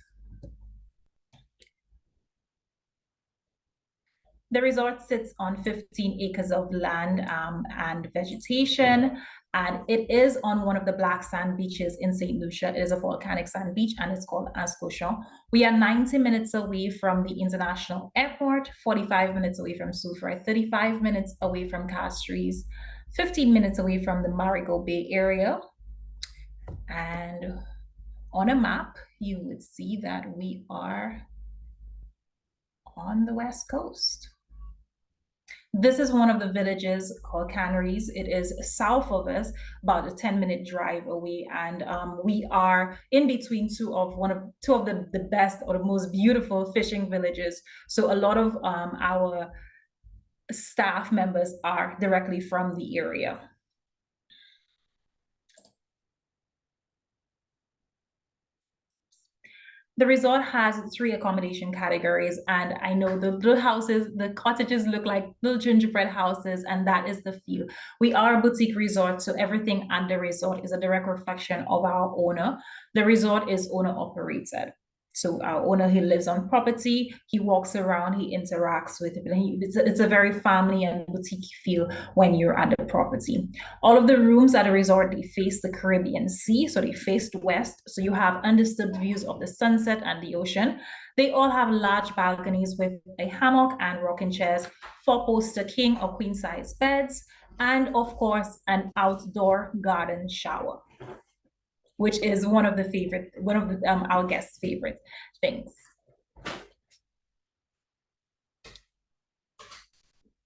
The resort sits on 15 acres of land and vegetation, and it is on one of the black sand beaches in St. Lucia. It is a volcanic sand beach, and it's called Ascochon. We are 90 minutes away from the international airport, 45 minutes away from Soufrière, 35 minutes away from Castries, 15 minutes away from the Marigot Bay area. And on a map, you would see that we are on the west coast. This is one of the villages called Canaries. It is south of us, about a 10-minute drive away, and we are in between two of the best or the most beautiful fishing villages. So a lot of our staff members are directly from the area. The resort has 3 accommodation categories, and I know the little houses, the cottages look like little gingerbread houses, and that is the feel. We are a boutique resort, so everything at the resort is a direct reflection of our owner. The resort is owner operated. So our owner, he lives on property, he walks around, he interacts with people. It's a very family and boutique feel when you're at the property. All of the rooms at the resort, they face the Caribbean Sea, so they face west. So you have undisturbed views of the sunset and the ocean. They all have large balconies with a hammock and rocking chairs, 4-poster king or queen size beds, and of course, an outdoor garden shower, which is one of our guests' favorite things.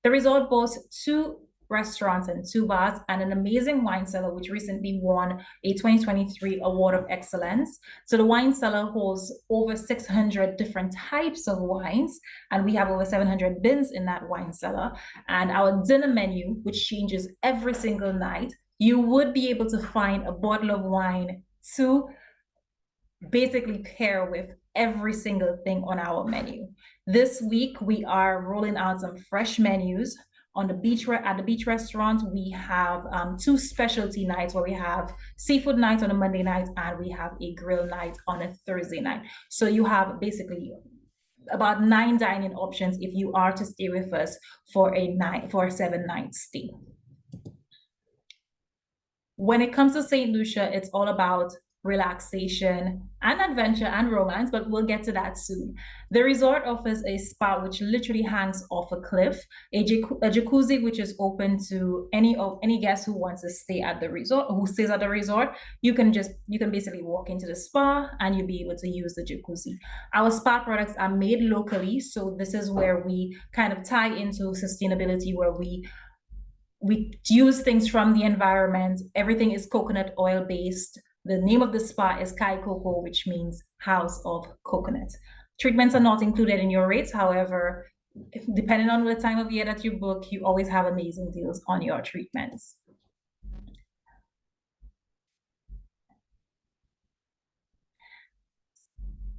The resort boasts 2 restaurants and 2 bars and an amazing wine cellar, which recently won a 2023 Award of Excellence. So the wine cellar holds over 600 different types of wines, and we have over 700 bins in that wine cellar. And our dinner menu, which changes every single night, you would be able to find a bottle of wine to basically pair with every single thing on our menu. This week, we are rolling out some fresh menus. On the beach, at the beach restaurant, we have 2 specialty nights where we have seafood night on a Monday night and we have a grill night on a Thursday night. So you have basically about 9 dining options if you are to stay with us for a 7-night stay. When it comes to St. Lucia, it's all about relaxation and adventure and romance, but we'll get to that soon. The resort offers a spa which literally hangs off a cliff, a jacuzzi which is open to any guest who wants to stay at the resort, who stays at the resort. You can basically walk into the spa and you'll be able to use the jacuzzi. Our spa products are made locally, so this is where we kind of tie into sustainability, where we use things from the environment. Everything is coconut oil based. The name of the spa is Kai Coco, which means house of coconut. Treatments are not included in your rates. However, depending on the time of year that you book, you always have amazing deals on your treatments.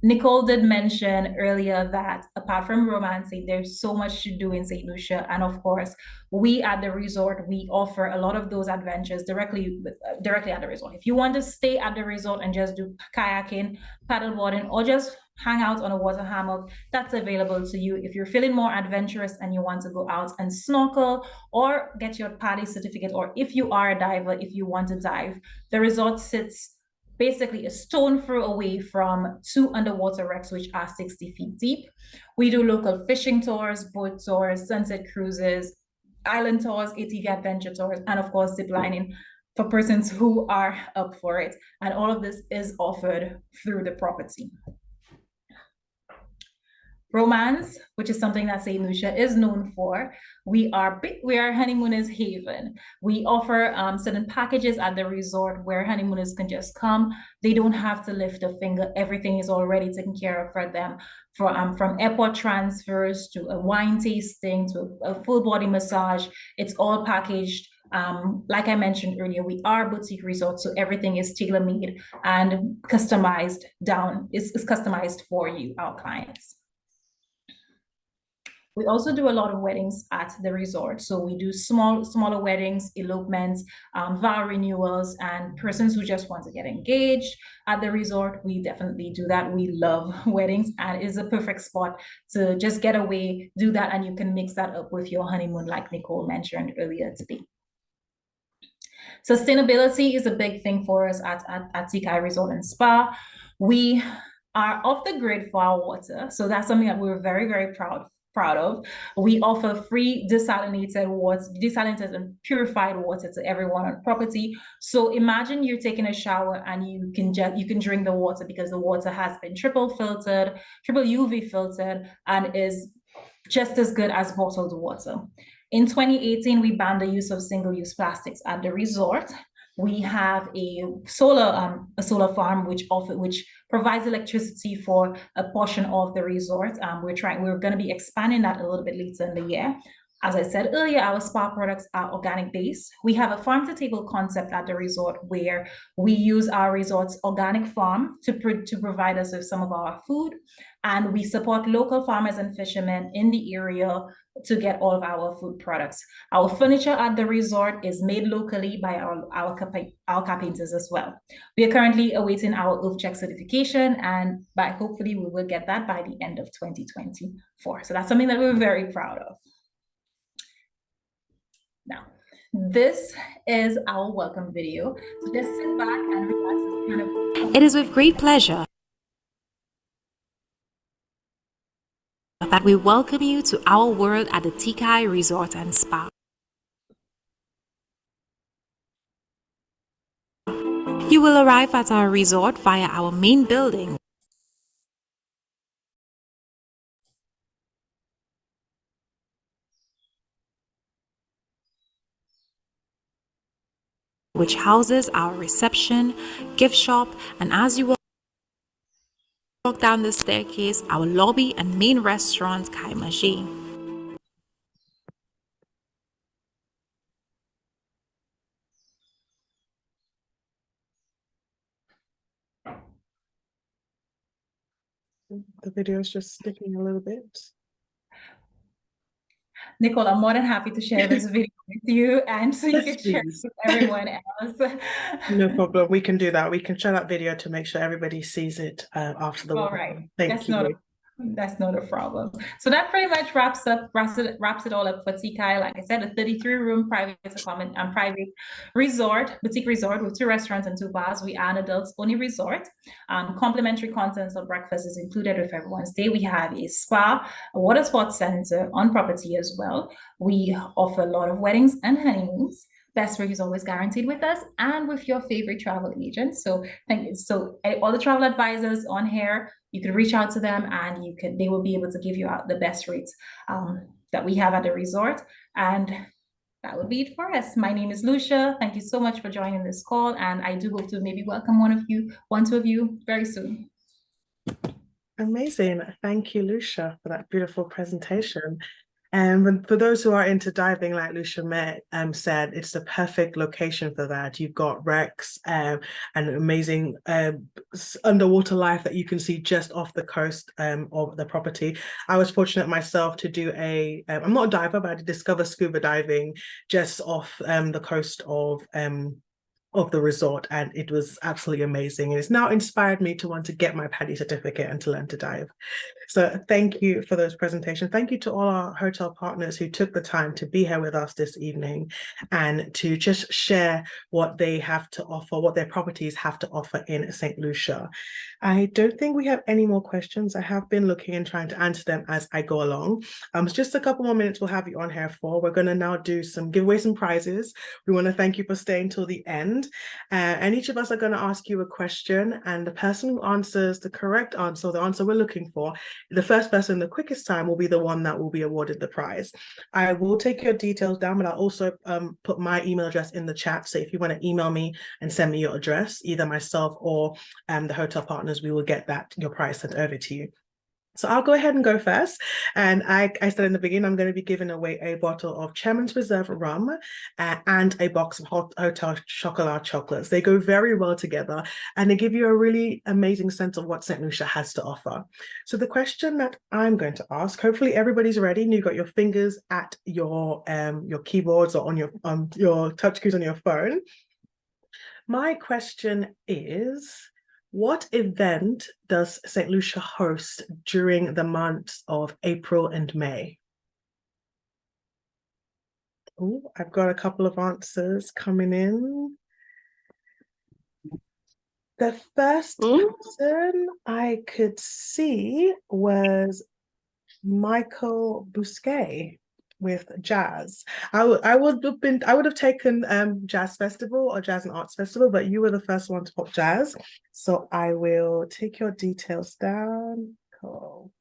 Nicole did mention earlier that apart from romancing, there's so much to do in St. Lucia. And of course, we at the resort, we offer a lot of those adventures directly at the resort. If you want to stay at the resort and just do kayaking, paddleboarding, or just hang out on a water hammock, that's available to you. If you're feeling more adventurous and you want to go out and snorkel or get your PADI certificate, or if you are a diver, if you want to dive, the resort sits basically a stone throw away from 2 underwater wrecks, which are 60 feet deep. We do local fishing tours, boat tours, sunset cruises, island tours, ATV adventure tours, and of course, zip lining for persons who are up for it. And all of this is offered through the property. romance, which is something that St. Lucia is known for. We are honeymooners haven. We offer certain packages at the resort where honeymooners can just come. They don't have to lift a finger. Everything is already taken care of for them. From airport transfers to a wine tasting to a full body massage, it's all packaged. Like I mentioned earlier, we are a boutique resort, so everything is tailor-made and customized down. It's customized for you, our clients. We also do a lot of weddings at the resort. So we do smaller weddings, elopements, vow renewals, and persons who just want to get engaged at the resort. We definitely do that. We love weddings, and it's a perfect spot to just get away, do that, and you can mix that up with your honeymoon, like Nicole mentioned earlier today. Sustainability is a big thing for us at TKI Resort and Spa. We are off the grid for our water. So that's something that we're very, very proud of. We offer free desalinated water, desalinated and purified water to everyone on property. So imagine you're taking a shower and you can drink the water because the water has been triple UV filtered, and is just as good as bottled water. In 2018, we banned the use of single-use plastics at the resort. We have a solar farm which provides electricity for a portion of the resort. We're going to be expanding that a little bit later in the year. As I said earlier, our spa products are organic based. We have a farm to table concept at the resort where we use our resort's organic farm to provide us with some of our food. And we support local farmers and fishermen in the area to get all of our food products. Our furniture at the resort is made locally by our carpenters as well. We are currently awaiting our Check certification, and hopefully we will get that by the end of 2024. So that's something that we're very proud of. Now, this is our welcome video. So just sit back and relax. It is with great pleasure that we welcome you to our world at the TKI Resort and Spa. You will arrive at our resort via our main building, which houses our reception, gift shop, and as you walk down the staircase, our lobby and main restaurant, Kaimaji. The video is just sticking a little bit. Nicole, I'm more than happy to share this video with you, and so you can share it with everyone else. No problem. We can do that. We can share that video to make sure everybody sees it after the All webinar. right. Thank you. That's not a problem. So that pretty much wraps it all up for TKI. Like I said, a 33-room private resort, boutique resort with 2 restaurants and 2 bars. We are an adults-only resort. Complimentary contents of breakfast is included with everyone's stay. We have a spa, a water sports center on property as well. We offer a lot of weddings and honeymoons. Best rate is always guaranteed with us and with your favorite travel agent. So thank you. So all the travel advisors on here, you can reach out to them and they will be able to give you out the best rates that we have at the resort. And that would be it for us. My name is Lucia. Thank you so much for joining this call. And I do hope to maybe welcome one, two of you very soon. Amazing. Thank you, Lucia, for that beautiful presentation. And for those who are into diving, like Lucia said, it's the perfect location for that. You've got wrecks and amazing underwater life that you can see just off the coast of the property. I was fortunate myself to do I'm not a diver, but I did discover scuba diving just off the coast of the resort, and it was absolutely amazing. And it's now inspired me to want to get my PADI certificate and to learn to dive. So thank you for those presentations. Thank you to all our hotel partners who took the time to be here with us this evening and to just share what they have to offer, what their properties have to offer in St. Lucia. I don't think we have any more questions. I have been looking and trying to answer them as I go along. Just a couple more minutes we'll have you on here for. We're going to now give away some prizes. We want to thank you for staying till the end. And each of us are going to ask you a question, and the person who answers the correct answer, the answer we're looking for, The first person the quickest time will be the one that will be awarded the prize. I will take your details down, but I'll also put my email address in the chat. So if you want to email me and send me your address, either myself or the hotel partners, we will get your prize sent over to you. So I'll go ahead and go first. And I said in the beginning, I'm going to be giving away a bottle of Chairman's Reserve rum and a box of Hotel Chocolat chocolates. They go very well together and they give you a really amazing sense of what St. Lucia has to offer. So the question that I'm going to ask, hopefully everybody's ready and you've got your fingers at your keyboards or on your touchscreens on your phone. My question is, what event does St. Lucia host during the months of April and May? Oh, I've got a couple of answers coming in. The first person I could see was Michael Bousquet with jazz. I would have taken jazz festival or jazz and arts festival, but you were the first one to pop jazz. So I will take your details down. Cool.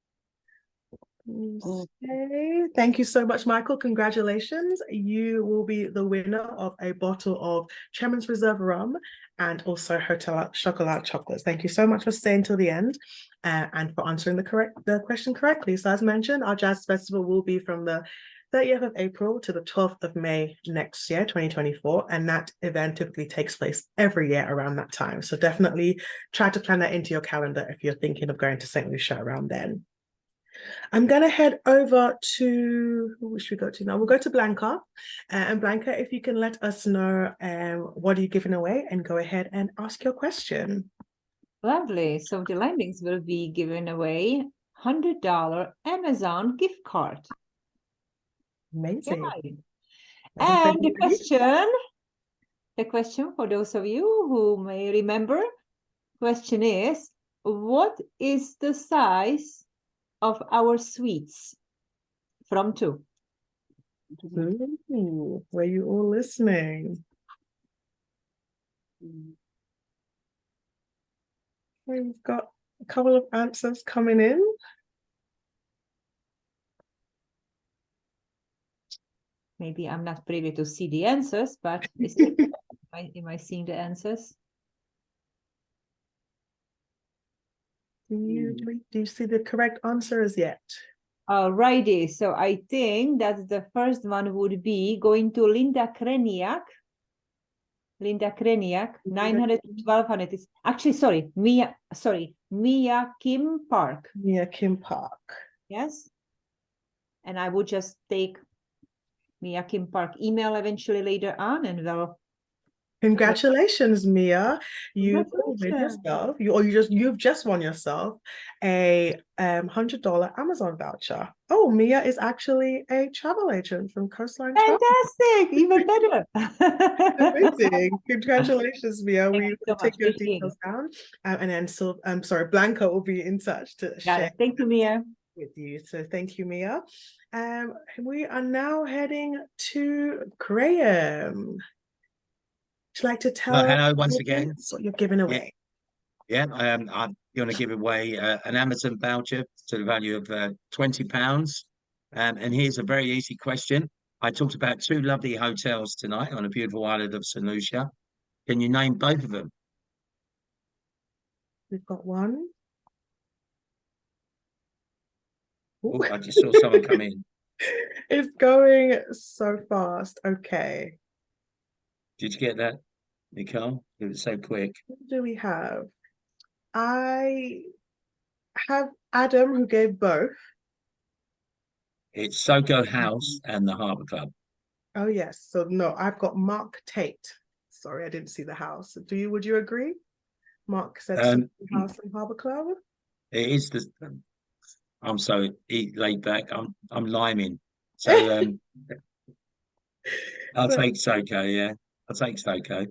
Okay. Thank you so much, Michael. Congratulations. You will be the winner of a bottle of Chairman's Reserve rum and also Hotel Chocolat chocolates. Thank you so much for staying till the end and for answering the question correctly. So as mentioned, our jazz festival will be from the 30th of April to the 12th of May next year, 2024. And that event typically takes place every year around that time. So definitely try to plan that into your calendar if you're thinking of going to St. Lucia around then. I'm going to head over to, who should we go to now? We'll go to Blanca. And Blanca, if you can let us know what are you giving away and go ahead and ask your question. Lovely. So the landings will be giving away $100 Amazon gift card. Amazing. Yeah. And the question for those of you who may remember, question is, what is the size of our suites from 2? Ooh, were you all listening? We've got a couple of answers coming in. Maybe I'm not privy to see the answers, but am I seeing the answers? Do you see the correct answers yet? Alrighty, so I think that the first one would be going to Linda Kreniak. Linda Kreniak, 900 to 1200 is actually Mia Kim Park. Mia Kim Park. Yes. And I would just take Mia Kim Park email eventually later on and we'll. Congratulations, Mia. You've just won yourself a $100 Amazon voucher. Oh, Mia is actually a travel agent from Coastline Travel. Fantastic, even better. Amazing. Congratulations, Mia. We will take your details down. And then Blanca will be in touch to share. Thank you, Mia. With you. So thank you, Mia. We are now heading to Graham. Would you like to tell us hello once again what you're giving away? Yeah, I'm going to give away an Amazon voucher to the value of £20. And here's a very easy question. I talked about 2 lovely hotels tonight on a beautiful island of St. Lucia. Can you name both of them? We've got one. Oh, I just saw someone come in. It's going so fast. Okay. Did you get that, Nicole? It was so quick. What do we have? I have Adam, who gave both. It's Soco House and the Harbour Club. Oh, yes. So, no, I've got Mark Tate. Sorry, I didn't see the house. Would you agree? Mark said Soco House and Harbour Club. It is the. I'm so laid back. I'm liming. So I'll take Soco. Yeah, I'll take Soco.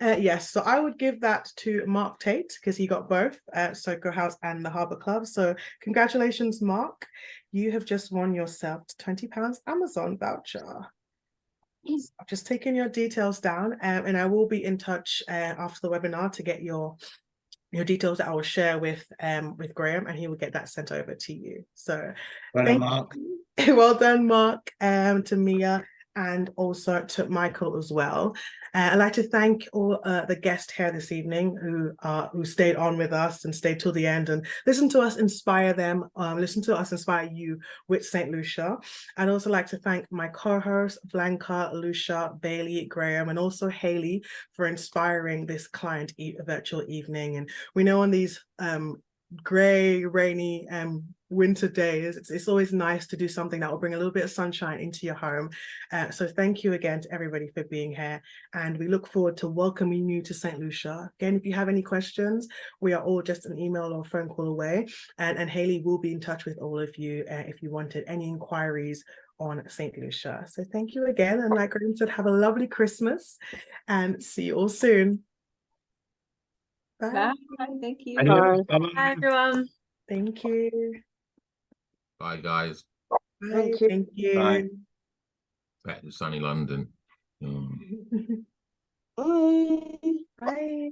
Yes, so I would give that to Mark Tate because he got both Soco House and the Harbour Club. So congratulations, Mark. You have just won yourself £20 Amazon voucher. I've just taken your details down and I will be in touch after the webinar to get your your details that I will share with Graham, and he will get that sent over to you. So Well done, Mark. well done, Mark, to Mia, and also to Michael as well. I'd like to thank all the guests here this evening who stayed on with us and stayed till the end and listen to us inspire them, listen to us inspire you with St. Lucia. I'd also like to thank my co-hosts, Blanca, Lucia, Bailey, Graham, and also Haley for inspiring this client virtual evening. And we know on these grey, rainy winter days, it's always nice to do something that will bring a little bit of sunshine into your home. So thank you again to everybody for being here, and we look forward to welcoming you to St. Lucia. Again, if you have any questions, we are all just an email or phone call away, and Haley will be in touch with all of you if you wanted any inquiries on St. Lucia. So thank you again, and like Graham said, have a lovely Christmas and see you all soon. Bye. Bye. Thank you. Bye. Hi, everyone. Thank you. Bye, guys. Bye. Thank you. Bye. Back to sunny London. Bye. Bye.